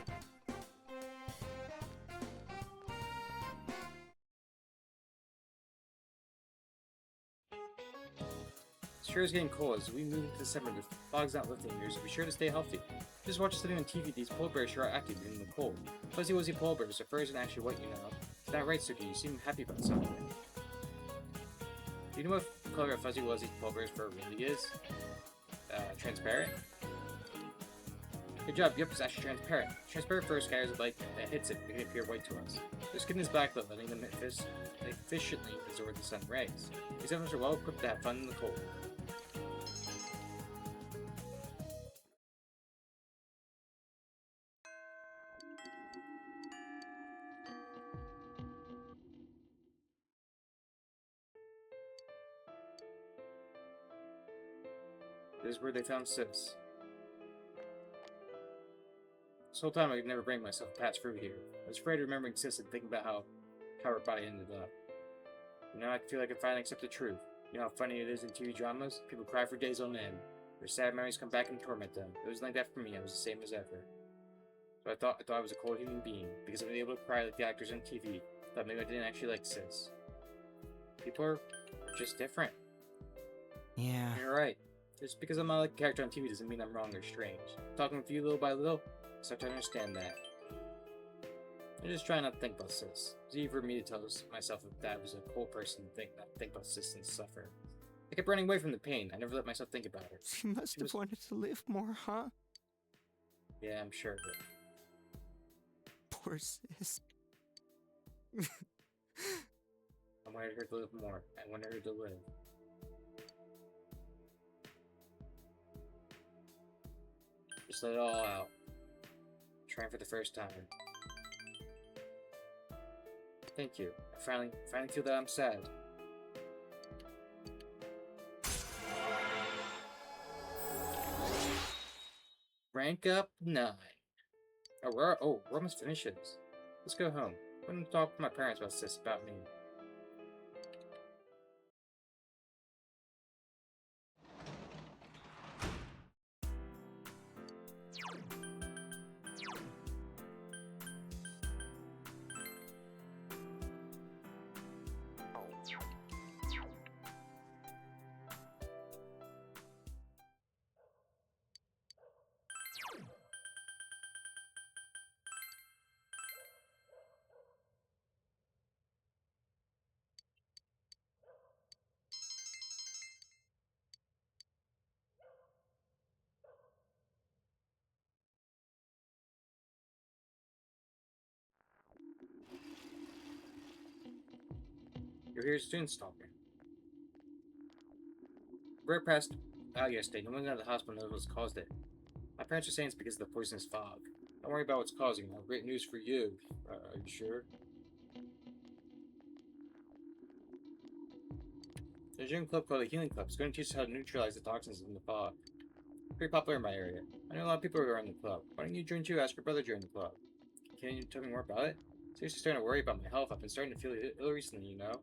Sure is getting cold. As we move into December, the fog's not lifting here, so be sure to stay healthy. Just watch something on TV. These polar bears sure are active in the cold. Fuzzy wuzzy polar bears, their fur isn't actually white, you know. Is that right, Suki? You seem happy about something. Do you know what color a fuzzy wuzzy polar bear's fur really is? Transparent? Good job, yep, it's actually transparent. Transparent fur scatters the light that hits it, making it appear white to us. Their skin is black, but letting them efficiently absorb the sun rays. These animals are well equipped to have fun in the cold. This is where they found Sis. This whole time I could never bring myself to pass through here. I was afraid of remembering Sis and thinking about how her body ended up. And now I feel like I finally accept the truth. You know how funny it is in TV dramas? People cry for days on end. Their sad memories come back and torment them. It was like that for me. I was the same as ever. So I thought I was a cold human being because I was able to cry like the actors on TV. Thought maybe I didn't actually like Sis. People are just different. Yeah. You're right. Just because I'm not like a character on TV doesn't mean I'm wrong or strange. Talking with you little by little, I start to understand that. I'm just trying not to think about Sis. It's easy for me to tell myself that Dad was a cool person to not think about Sis and suffer. I kept running away from the pain. I never let myself think about her. She must have wanted to live more, huh? Yeah, I'm sure of it. Poor Sis. I wanted her to live more. I wanted her to live. Just let it all out. Trying for the first time. Thank you. I finally feel that I'm sad. Rank up 9. We're almost finished this. Let's go home. I'm gonna talk to my parents about this, about me. You're here students talking. We're past out yesterday. No one at the hospital knows what's caused it. My parents are saying it's because of the poisonous fog. Don't worry about what's causing it. I have great news for you. Are you sure? There's a gym club called the Healing Club. It's going to teach us how to neutralize the toxins in the fog. Pretty popular in my area. I know a lot of people who are in the club. Why don't you join too? Ask your brother to join the club. Can you tell me more about it? Seriously starting to worry about my health. I've been starting to feel ill recently, you know?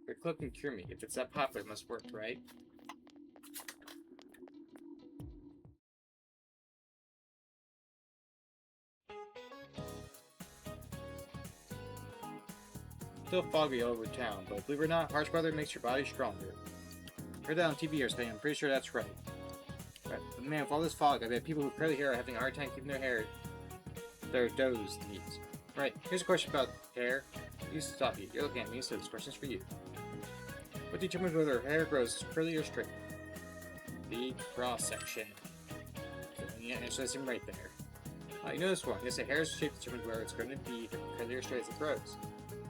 Your club can cure me. If it's that popular, it must work, right? Still foggy all over town, but believe it or not, harsh weather makes your body stronger. Heard that on TV yesterday, I'm pretty sure that's right. But man, with all this fog, I bet people with curly hair are having a hard time keeping their does neat. Right, here's a question about hair. You stop you. You're looking at me, so this question's for you. What determines whether hair grows curly or straight? The cross section. So, yeah, so that's him right there. You know this one. Yes, a hair's shape determines whether it's going to be curly or straight as it grows.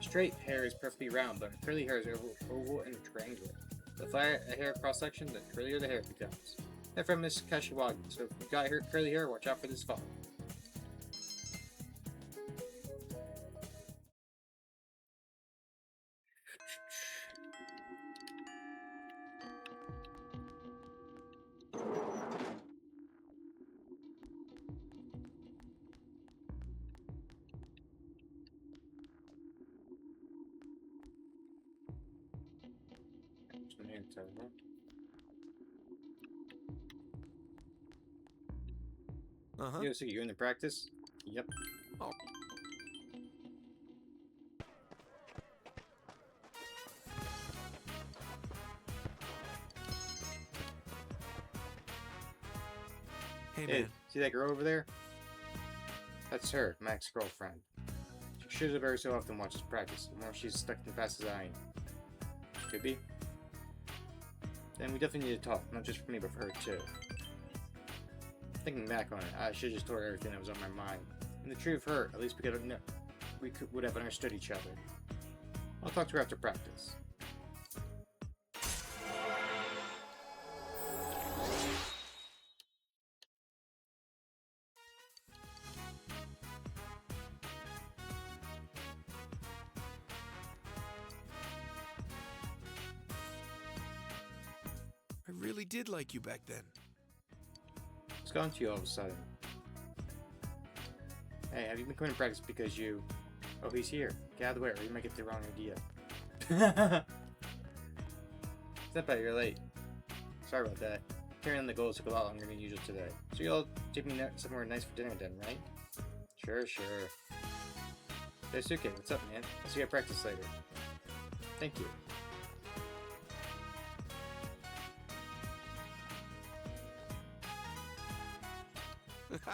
Straight hair is perfectly round, but curly hair is oval and triangular. The flatter a hair cross section, the curlier the hair becomes. They're from Miss Kashiwagi, so if you've got curly hair, watch out for this fog. Uh-huh. Yo, so you in the practice? Yep. Oh. Hey, man. See that girl over there? That's her, my ex-girlfriend. She shows up every so often watches practice, the more she's stuck in the past as I am. Could be. Then we definitely need to talk, not just for me, but for her too. Thinking back on it, I should have just told her everything that was on my mind. And the truth of her, at least we would have understood each other. I'll talk to her after practice. I really did like you back then. It's gone to you all of a sudden. Hey, have you been coming to practice because you... Oh, he's here. Get out of the way or you might get the wrong idea. Step out, you're late. Sorry about that. Carrying on the goals took a lot longer than usual today. So you'll take me somewhere nice for dinner then, right? Sure. Daisuke, what's up, man? I'll see you at practice later. Thank you.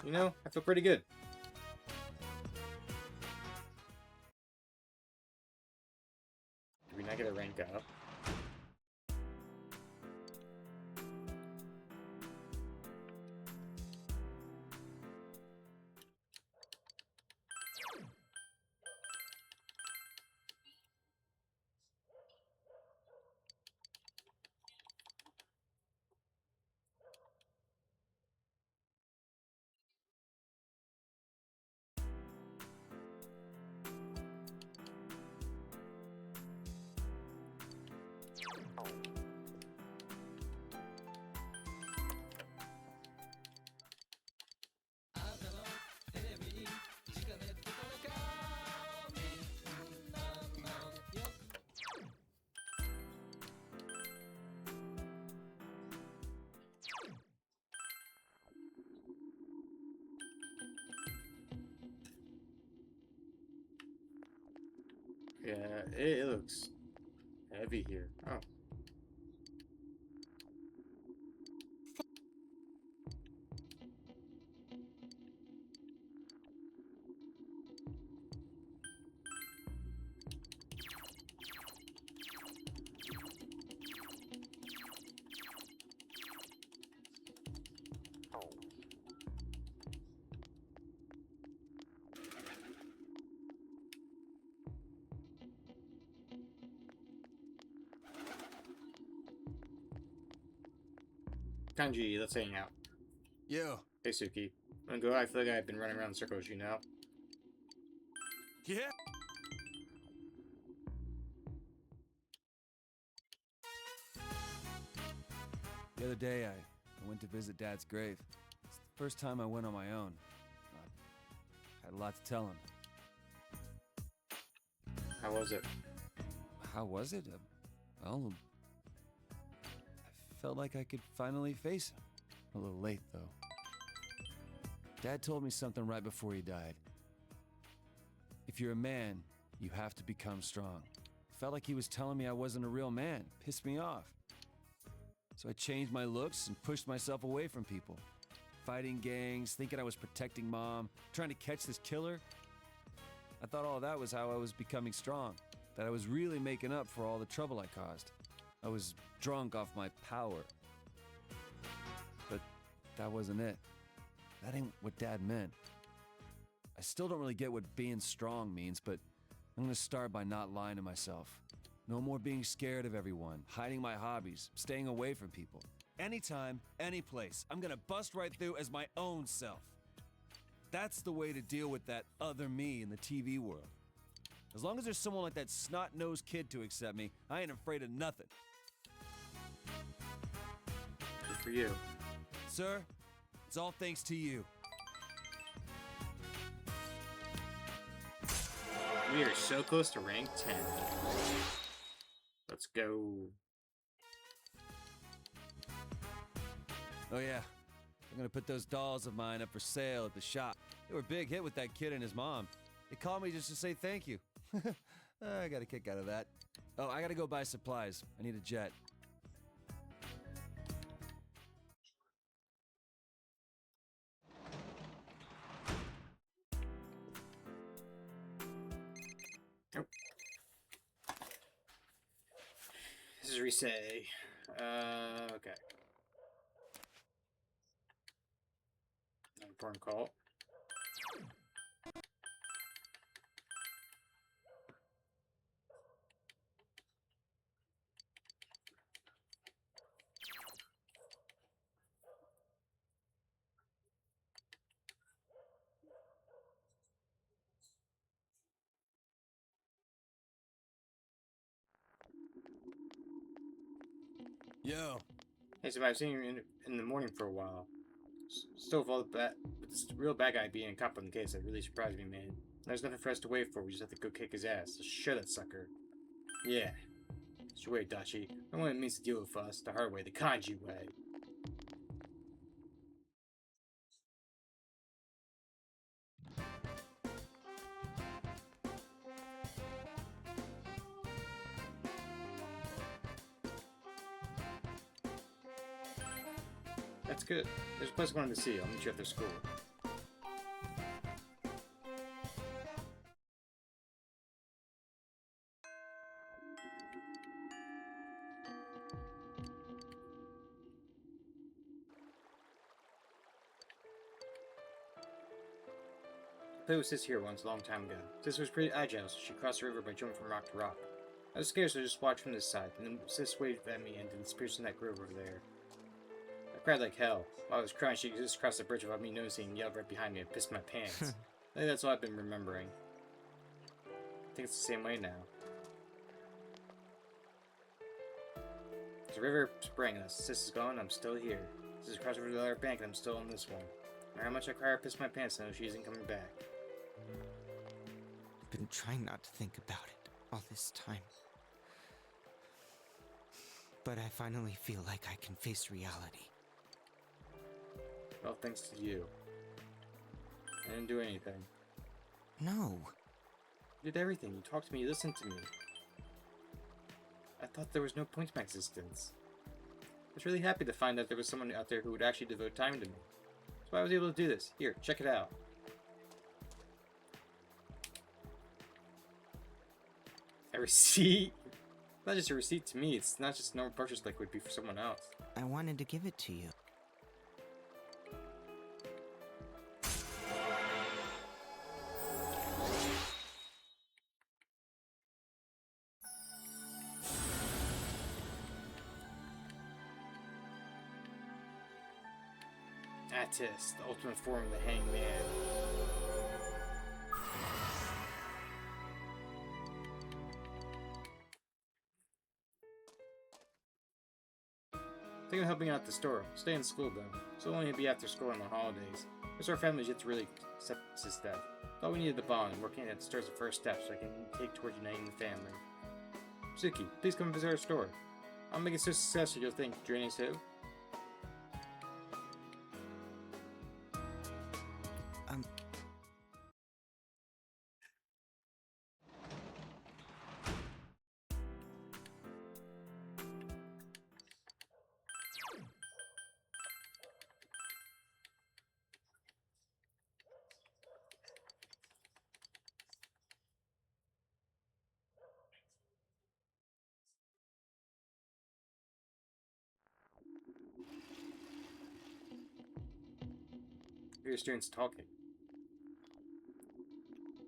You know, I feel pretty good. Did we not get a rank up? Yeah, it looks heavy here. Oh. Kanji, let's hang out. Yo. Hey, Suki. I'm gonna go. I feel like I've been running around in circles, you know? Yeah? The other day, I went to visit Dad's grave. It's the first time I went on my own. I had a lot to tell him. How was it? How was it? Well, I felt like I could finally face him. A little late, though. Dad told me something right before he died. If you're a man, you have to become strong. Felt like he was telling me I wasn't a real man. Pissed me off. So I changed my looks and pushed myself away from people. Fighting gangs, thinking I was protecting Mom, trying to catch this killer. I thought all that was how I was becoming strong. That I was really making up for all the trouble I caused. I was drunk off my power. But that wasn't it. That ain't what Dad meant. I still don't really get what being strong means, but I'm gonna start by not lying to myself. No more being scared of everyone, hiding my hobbies, staying away from people. Anytime, any place, I'm gonna bust right through as my own self. That's the way to deal with that other me in the TV world. As long as there's someone like that snot-nosed kid to accept me, I ain't afraid of nothing. Good for you. Sir, it's all thanks to you. We are so close to rank 10. Let's go. Oh yeah, I'm gonna put those dolls of mine up for sale at the shop. They were a big hit with that kid and his mom. They called me just to say thank you. I got a kick out of that. Oh, I gotta go buy supplies. I need a jet. Oh. This is Risei. Okay. Important call. Yo. Hey, so I've seen you in the morning for a while. Still, with all the this real bad guy being a cop on the case, that really surprised me, man. There's nothing for us to wait for. We just have to go kick his ass. Just show that sucker. Yeah. Just wait, Dachi. No one means to deal with us the hard way, the kanji way. That's good. There's a place I wanted to see. I'll meet you at their school. Play with Sis here once a long time ago. Sis was pretty agile, so she crossed the river by jumping from rock to rock. I was scared, so I just watched from this side, and then Sis waved at me and then disappeared in that grove over there. I cried like hell. While I was crying, she just crossed the bridge without me noticing and yelled right behind me and pissed my pants. I think that's all I've been remembering. I think it's the same way now. There's a river spraying us. Sis is gone, I'm still here. Sis crossed over to the other bank, and I'm still on this one. No matter how much I cry or piss my pants, I know she isn't coming back. I've been trying not to think about it all this time. But I finally feel like I can face reality. Well, thanks to you. I didn't do anything. No. You did everything. You talked to me, you listened to me. I thought there was no point to my existence. I was really happy to find out there was someone out there who would actually devote time to me. That's why I was able to do this. Here, check it out. A receipt? It's not just a receipt to me. It's not just a normal purchase like it would be for someone else. I wanted to give it to you. Attis, the ultimate form of the hangman. Think of helping out at the store. Stay in school though. So only be after school on the holidays. Because our family's yet to really accept this step. Thought we needed the bond, and working at the store is the first step so I can take towards uniting the family. Suki, please come visit our store. I'll make it so successful you'll think, draining so? Your students talking.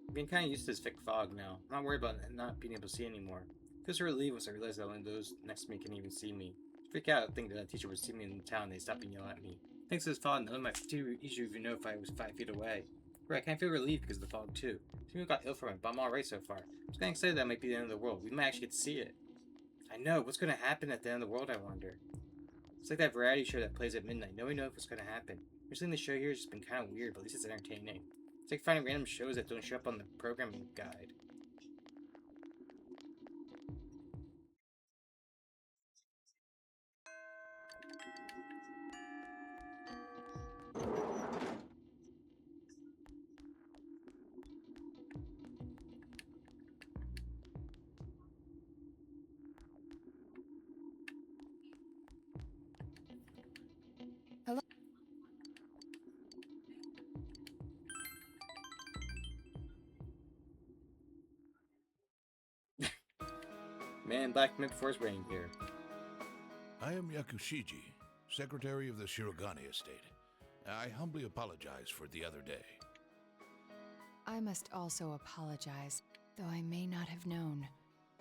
I'm getting kind of used to this thick fog now. I'm not worried about not being able to see anymore. It feels relieved once I realize that only those next to me can even see me. I freak out to think that a teacher would see me in the town and they'd stop and yell at me. Thanks to this fog, none of my teachers even know if I was 5 feet away. Right, I kind of feel relieved because of the fog too. Some people got ill from it, but I'm alright so far. I'm just getting excited that might be the end of the world. We might actually get to see it. I know, what's going to happen at the end of the world, I wonder. It's like that variety show that plays at midnight. Nobody knows what's going to happen. Recently, the show here has just been kind of weird, but at least it's entertaining. It's like finding random shows that don't show up on the programming guide. Hello? Man, Black Myth Force reign here. I am Yakushiji, Secretary of the Shirogane Estate. I humbly apologize for the other day. I must also apologize, though I may not have known.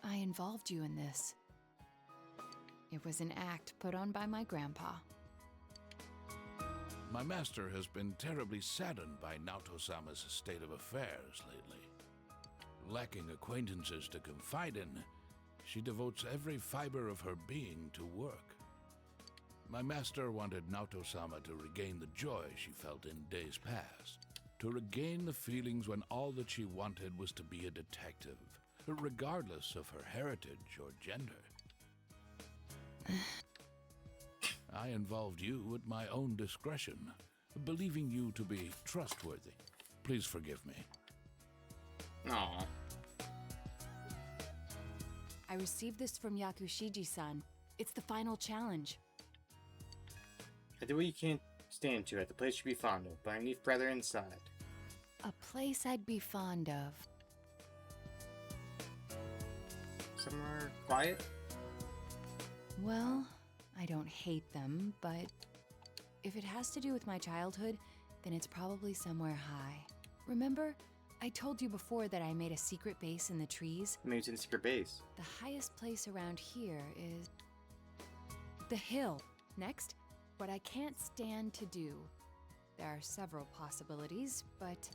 I involved you in this. It was an act put on by my grandpa. My master has been terribly saddened by Naoto-sama's state of affairs lately. Lacking acquaintances to confide in, she devotes every fiber of her being to work. My master wanted Naoto-sama to regain the joy she felt in days past, to regain the feelings when all that she wanted was to be a detective, regardless of her heritage or gender. I involved you at my own discretion, believing you to be trustworthy. Please forgive me. Aww. I received this from Yakushiji-san. It's the final challenge. I did what you can't stand to at the place you'd be fond of, but I need further inside. A place I'd be fond of. Somewhere quiet? Well, I don't hate them, but if it has to do with my childhood, then it's probably somewhere high. Remember, I told you before that I made a secret base in the trees? Maybe it's in a secret base. The highest place around here is the hill. Next, what I can't stand to do. There are several possibilities, but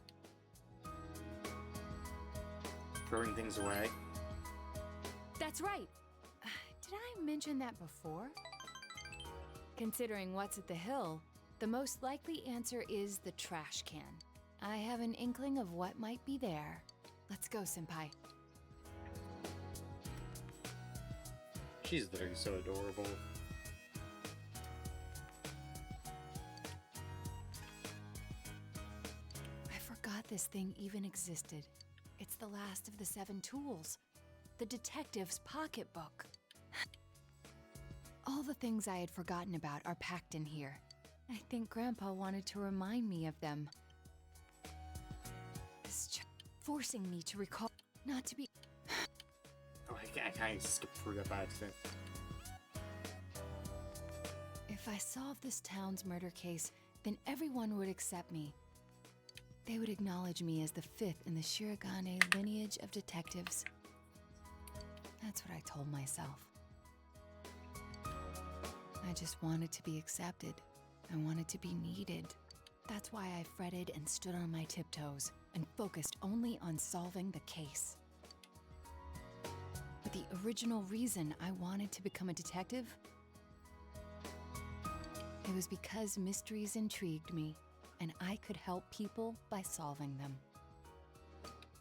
Throwing things away. that's right. Did I mention that before? Considering what's at the hill, the most likely answer is the trash can. I have an inkling of what might be there. Let's go, Senpai. She's literally so adorable. I forgot this thing even existed. It's it's the last of the 7 tools. The detective's pocketbook. All the things I had forgotten about are packed in here. I think Grandpa wanted to remind me of them. This forcing me to recall, not to be... Oh, I kind of skipped through that by accident. If I solved this town's murder case, then everyone would accept me. They would acknowledge me as the 5th in the Shirogane lineage of detectives. That's what I told myself. I just wanted to be accepted. I wanted to be needed. That's why I fretted and stood on my tiptoes and focused only on solving the case. But the original reason I wanted to become a detective, it was because mysteries intrigued me, and I could help people by solving them.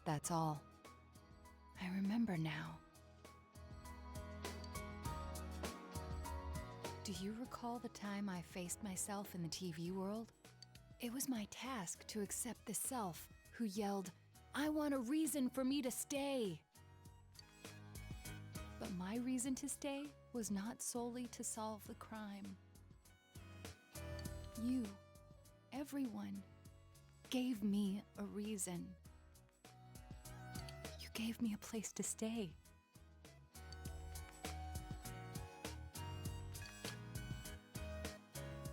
That's all. I remember now. Do you recall the time I faced myself in the TV world? It was my task to accept the self who yelled, "I want a reason for me to stay!" But my reason to stay was not solely to solve the crime. You, everyone, gave me a reason. You gave me a place to stay.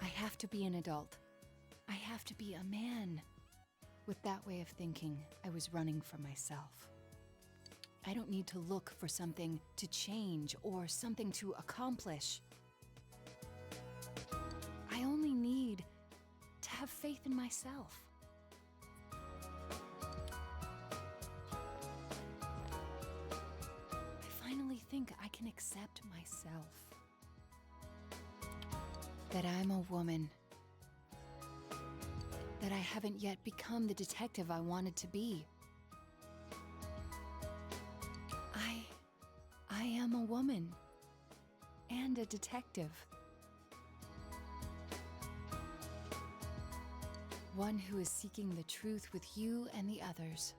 I have to be an adult. I have to be a man. With that way of thinking, I was running from myself. I don't need to look for something to change or something to accomplish. I only need to have faith in myself. I finally think I can accept myself. That I'm a woman. That I haven't yet become the detective I wanted to be. I am a woman. And a detective. One who is seeking the truth with you and the others.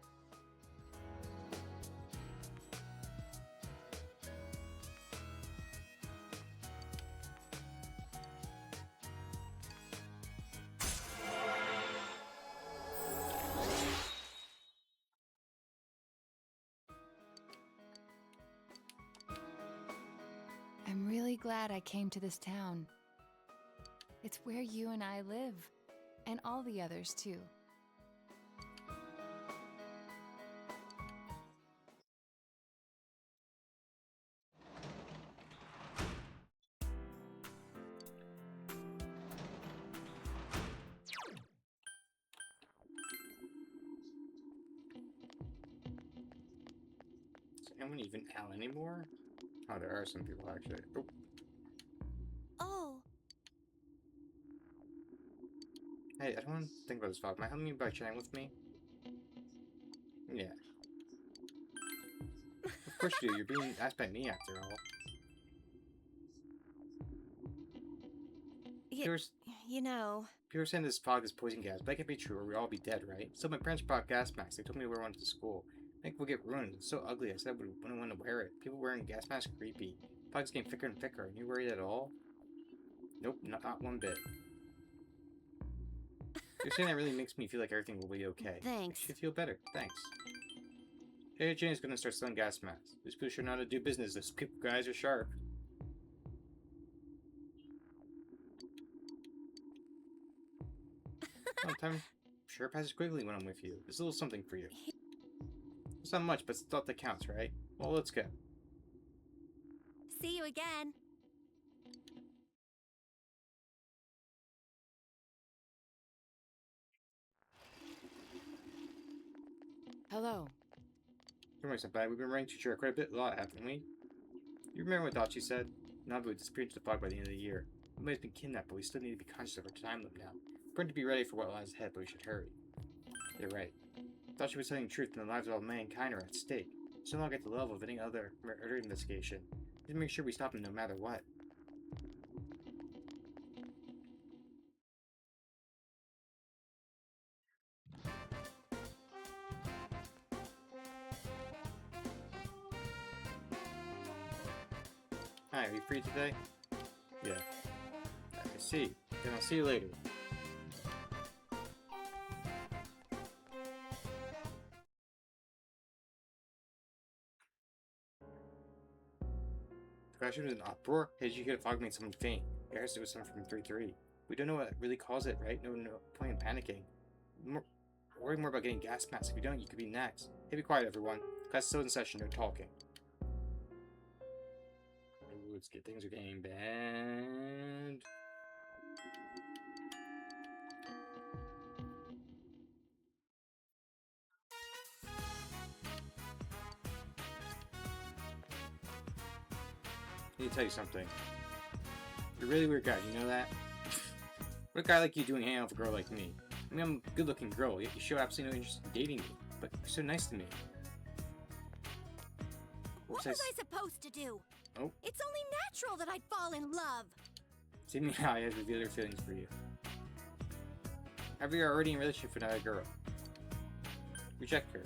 I'm really glad I came to this town. It's where you and I live, and all the others too. Is anyone even out anymore? Oh, there are some people actually. Oh. Oh, Hey, I don't want to think about this fog. Am I helping you by chatting with me? Yeah. Of course you do. You're being asked by me after all. You know... People are saying this fog is poison gas, but that can't be true or we'd all be dead, right? So my parents brought gas masks. They told me to wear one to school. I think we'll get ruined. It's so ugly. I said I wouldn't want to wear it. People wearing gas masks are creepy. Fog's getting thicker and thicker. Are you worried at all? Nope, not one bit. You're saying that really makes me feel like everything will be okay. Thanks. You should feel better. Thanks. Hey, Jane's gonna start selling gas masks. These people sure know how to do business. These people guys are sharp. Oh, time sure passes quickly when I'm with you. There's a little something for you. It's not much, but it's the thought that counts, right? Well, let's go. See you again. Hello. Don't worry, Senpai. We've been running to Chura quite a lot, haven't we? You remember what Dachi said? Nabu would disappear into the fog by the end of the year. We might have been kidnapped, but we still need to be conscious of our time limit now. We're going to be ready for what lies ahead, but we should hurry. You're right. Dachi was telling the truth, and the lives of all mankind are at stake. So long get the level of any other murder investigation. We need to make sure we stop him no matter what. Hi, are you free today? Yeah. I see. Then I'll see you later. The classroom is in uproar. How did you get a fog made someone faint? I guess it was someone from 3-3. We don't know what really caused it, right? No point in panicking. Worry more about getting gas masks. If you don't, you could be next. Hey, be quiet, everyone. Class is still in session. No talking. Ooh, it's good. Things are getting bad. I need to tell you something. You're a really weird guy, you know that? What a guy like you doing hanging out with a girl like me? I mean, I'm a good-looking girl, yet you show absolutely no interest in dating me. But you're so nice to me. What was I supposed to do? Oh. It's only natural that I'd fall in love. Seeing how I have revealed her feelings for you. However, you're already in a relationship with another girl. Reject her.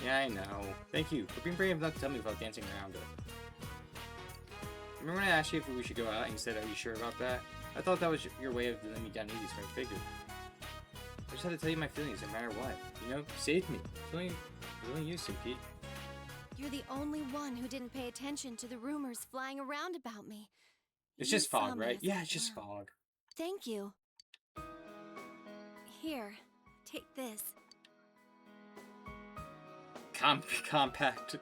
Yeah, I know. Thank you for being brave enough to tell me without dancing around it. Remember when I asked you if we should go out and you said, are you sure about that? I thought that was your way of letting me down easy, so I figured. I just had to tell you my feelings no matter what. You know, saved me. It's only you, Suki. You're the only one who didn't pay attention to the rumors flying around about me. It's You just saw fog, me right? as Yeah, a it's just clown. fog. Thank you. Here, take this. Compact.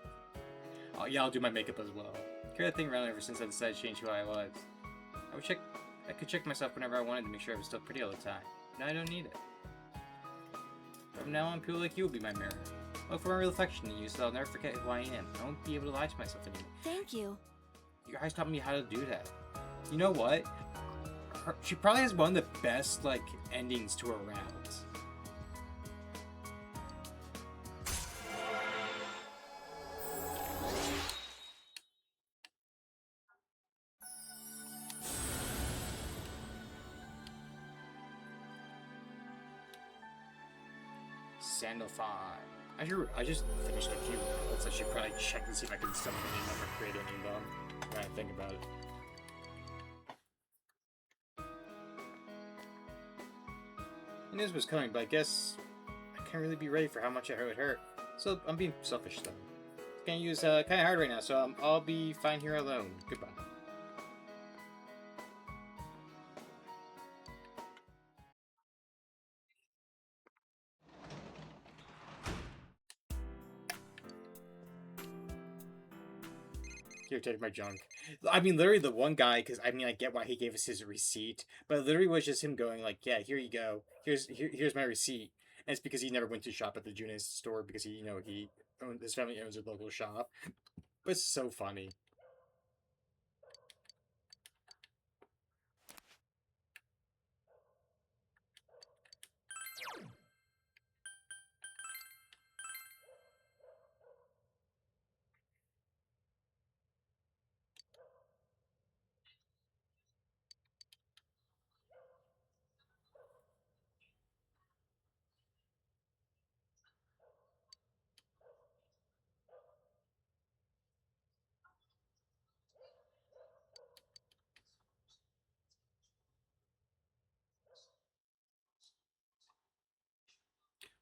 Oh, yeah, I'll do my makeup as well. Carry that thing around ever since I decided to change who I was. I could check myself whenever I wanted to make sure I was still pretty all the time. Now I don't need it. From now on, people like you will be my mirror. Look for my reflection in you so I'll never forget who I am. I won't be able to lie to myself anymore. Thank you. Your eyes taught me how to do that. You know what? She probably has one of the best, like, endings to her rounds. Sandal 5. I just finished a few rounds. I should probably check to see if I can summon any number, create any of them. When I think about it. I knew this was coming, but I guess I can't really be ready for how much it would hurt. So I'm being selfish though. Can't use kind of hard right now, so I'll be fine here alone. Goodbye. Here, take my junk. I mean, literally the one guy, because I mean, I get why he gave us his receipt, but it literally was just him going like, yeah, here you go. Here's my receipt. And it's because he never went to shop at the Junis store because he his family owns a local shop. But it's so funny.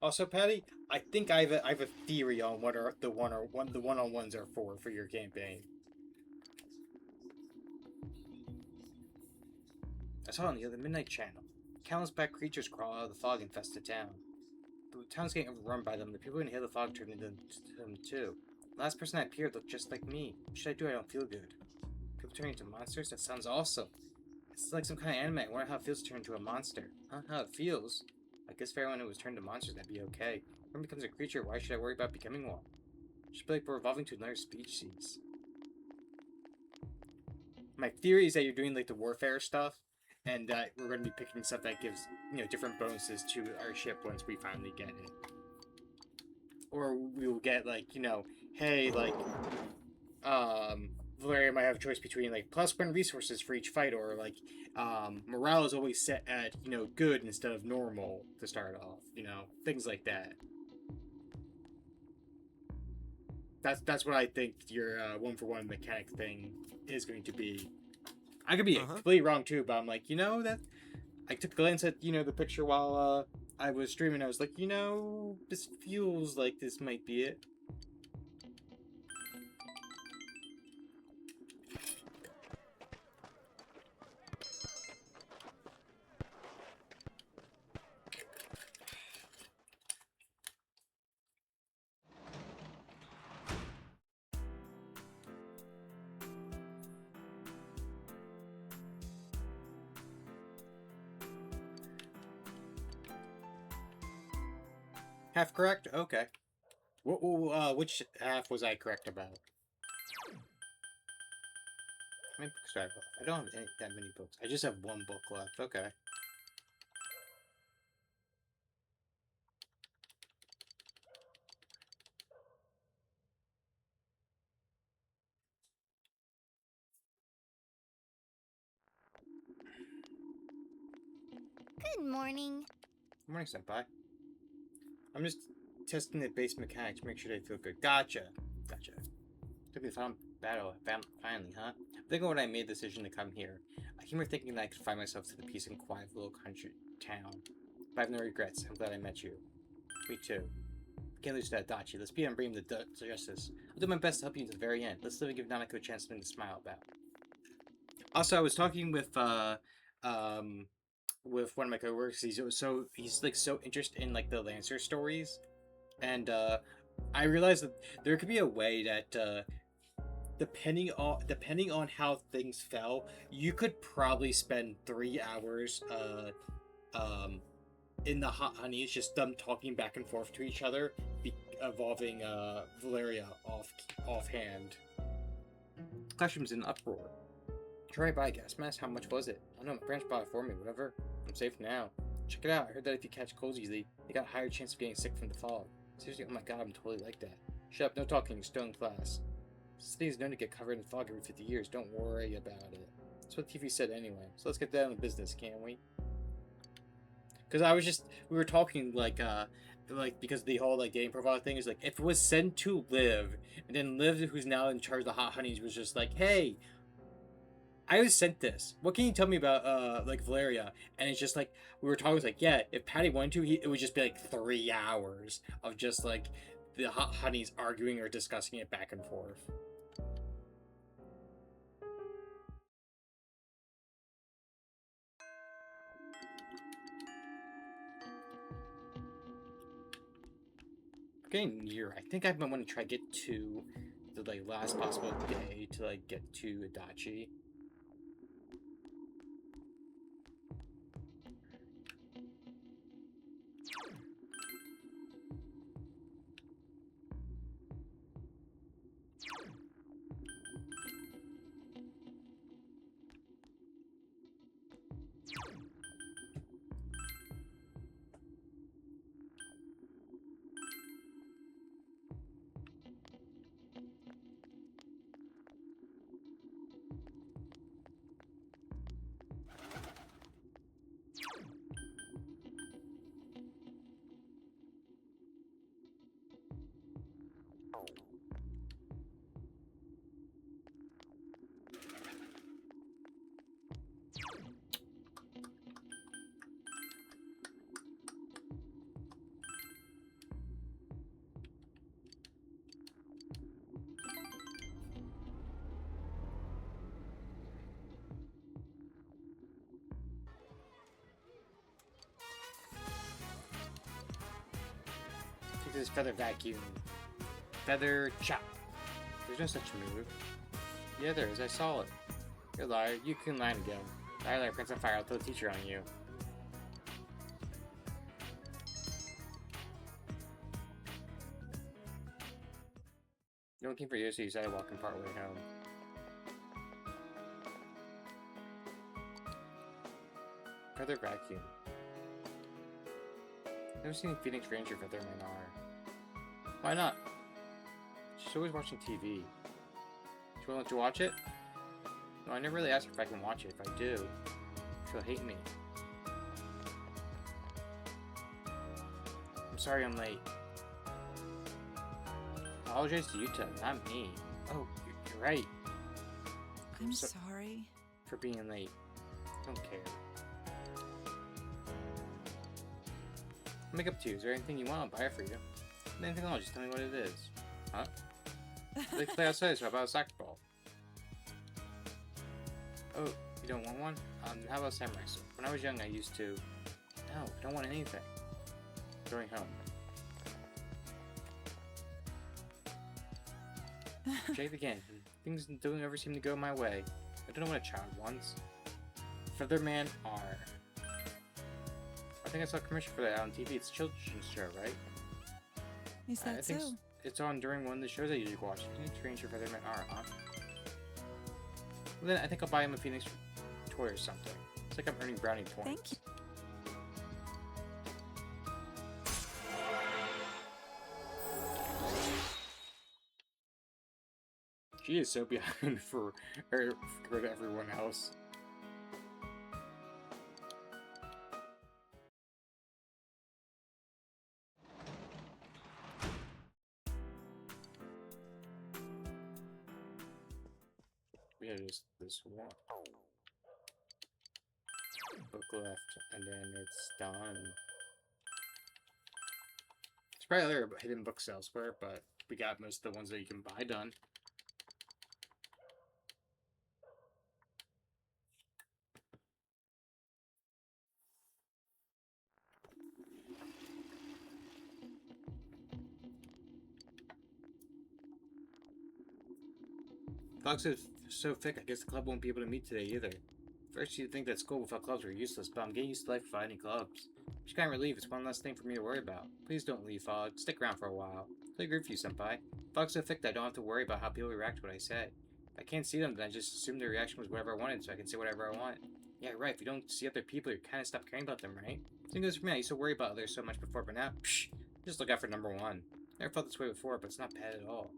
Also, Patty, I think I have a theory on what are the one-on-ones are for your campaign. I saw on the other Midnight Channel. Countless black creatures crawl out of the fog infested town. The town's getting overrun by them. The people who inhale the fog turn into them too. The last person that appeared looked just like me. What should I do? I don't feel good. People turning into monsters? That sounds awesome. It's like some kind of anime. I wonder how it feels to turn into a monster. Huh? How it feels? I guess for everyone who was turned to monsters, that'd be okay. If one becomes a creature, why should I worry about becoming one? It should be like we're evolving to another species. My theory is that you're doing like the warfare stuff, and that we're going to be picking stuff that gives, different bonuses to our ship once we finally get it. Or we will get like, hey, like, Valeria might have a choice between like +1 resources for each fight, or like morale is always set at good instead of normal to start off, things like that. That's what I think your one-for-one mechanic thing is going to be. I could be completely wrong too, but I'm like, that I took a glance at the picture while I was streaming. I was like, this feels like this might be it. Half correct? Okay. Which half was I correct about? How many books do I have left? I don't have that many books. I just have one book left. Okay. Good morning. Good morning, Senpai. I'm just testing the base mechanics, make sure they feel good. Gotcha. Took me the final battle, finally, huh? Think of when I made the decision to come here. I came here thinking that I could find myself to the peace and quiet of a little country town. But I have no regrets. I'm glad I met you. Me too. Can't lose to that Dachi. Let's be and bring him to justice. I'll do my best to help you to the very end. Let's live and give Nanako a chance something to smile about. Also, I was talking with one of my coworkers. He's like so interested in like the Lancer stories, and I realized that there could be a way that depending on how things fell, you could probably spend 3 hours in the hot honey. It's just them talking back and forth to each other, involving Valeria offhand. Classroom's in uproar. Try by gas mask. How much was it? I don't know. My parents bought it for me. Whatever. I'm safe now. Check it out. I heard that if you catch colds easily, you got a higher chance of getting sick from the fog. Seriously, oh my god, I'm totally like that. Shut up, no talking. You're still in class. This thing is known to get covered in fog every 50 years. Don't worry about it. That's what TV said anyway. So let's get down to business, can't we? Because we were talking like because the whole like game profile thing is like, if it was sent to Liv, and then Liv, who's now in charge of the Hot Honeys, was just like, hey, I was sent this. What can you tell me about like Valeria? And it's just like we were talking. It's like, yeah, if Patty wanted to, it would just be like 3 hours of just like the Hot Honeys arguing or discussing it back and forth. Getting near. I think I might want to try get to the like last possible day to like get to Adachi. Take this feather vacuum. Feather chop. There's no such move. Yeah, there is. I saw it. You're a liar. You can lie again. Liar, Prince on Fire. I'll throw the teacher on you. No one came for you, so you decided walking part way home. Feather vacuum. Never seen Phoenix Ranger Featherman are. Why not? She's always watching TV. She won't let you watch it? No, I never really asked her if I can watch it. If I do, she'll hate me. I'm sorry I'm late. Apologize to Yuta, not me. Oh, you're right. I'm sorry. For being late. Don't care. I'll make up to you. Is there anything you want? I'll buy it for you. Anything else? Just tell me what it is. Huh? Let's play outside, so how about a soccer ball? Oh, you don't want one? How about samurai sword? When I was young, I used to... No, I don't want anything. Going home. Jade again. Things don't ever seem to go my way. I don't know what a child wants. Featherman R. I think I saw a commercial for that on TV. It's a children's show, right? Is that I think so? it's on during one of the shows I usually watch. Can you train your Featherman R, huh? Well, then I think I'll buy him a Phoenix toy or something. It's like I'm earning brownie points. Thank you. She is so behind for compared to everyone else. We have just this one book left, and then it's done. There's probably other hidden books elsewhere, but we got most of the ones that you can buy done. Fox is so thick, I guess the club won't be able to meet today either. First, you'd think that school without clubs were useless, but I'm getting used to life without any clubs. Just can't relieve, it's one less thing for me to worry about. Please don't leave, Fog. Stick around for a while. I agree with you, Senpai. Fog's so thick that I don't have to worry about how people react to what I say. If I can't see them, then I just assume their reaction was whatever I wanted, so I can say whatever I want. Yeah, right, if you don't see other people, you kind of stop caring about them, right? Same goes for me, I used to worry about others so much before, but now, psh, just look out for number one. Never felt this way before, but it's not bad at all.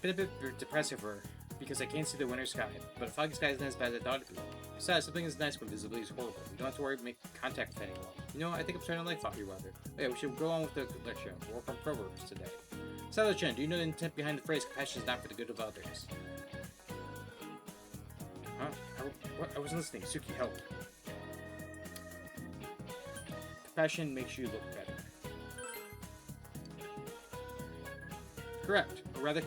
Been a bit depressive for her, because I can't see the winter sky, but a foggy sky isn't as bad as I thought it'd be. Besides, something is nice when visibility is horrible. You don't have to worry about making contact with anyone. You know, I think I'm starting to like foggy weather. Oh yeah, we should go on with the lecture and work on proverbs today. Sato-chan, do you know the intent behind the phrase, compassion is not for the good of others? Huh? I wasn't listening. Suki, help. Compassion makes you look better. Correct. Or rather,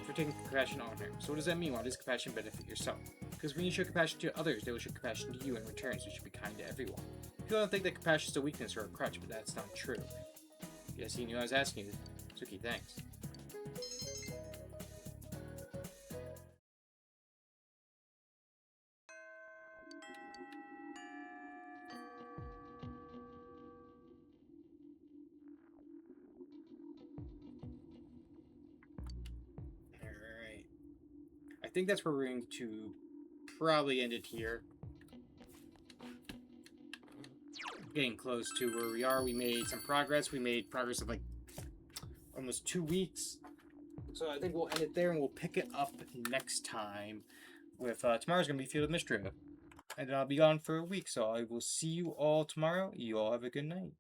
for taking compassion on her. So what does that mean? Why does compassion benefit yourself? Because when you show compassion to others, they will show compassion to you in return, so you should be kind to everyone. People don't think that compassion is a weakness or a crutch, but that's not true. Yes, he knew I was asking you. Suki, thanks. Alright. I think that's where we're going to probably end it here. Getting close to where we are. We made some progress. We made progress of like almost 2 weeks. So I think we'll end it there and we'll pick it up next time with tomorrow's going to be Field of Mystery. And I'll be gone for a week, so I will see you all tomorrow. You all have a good night.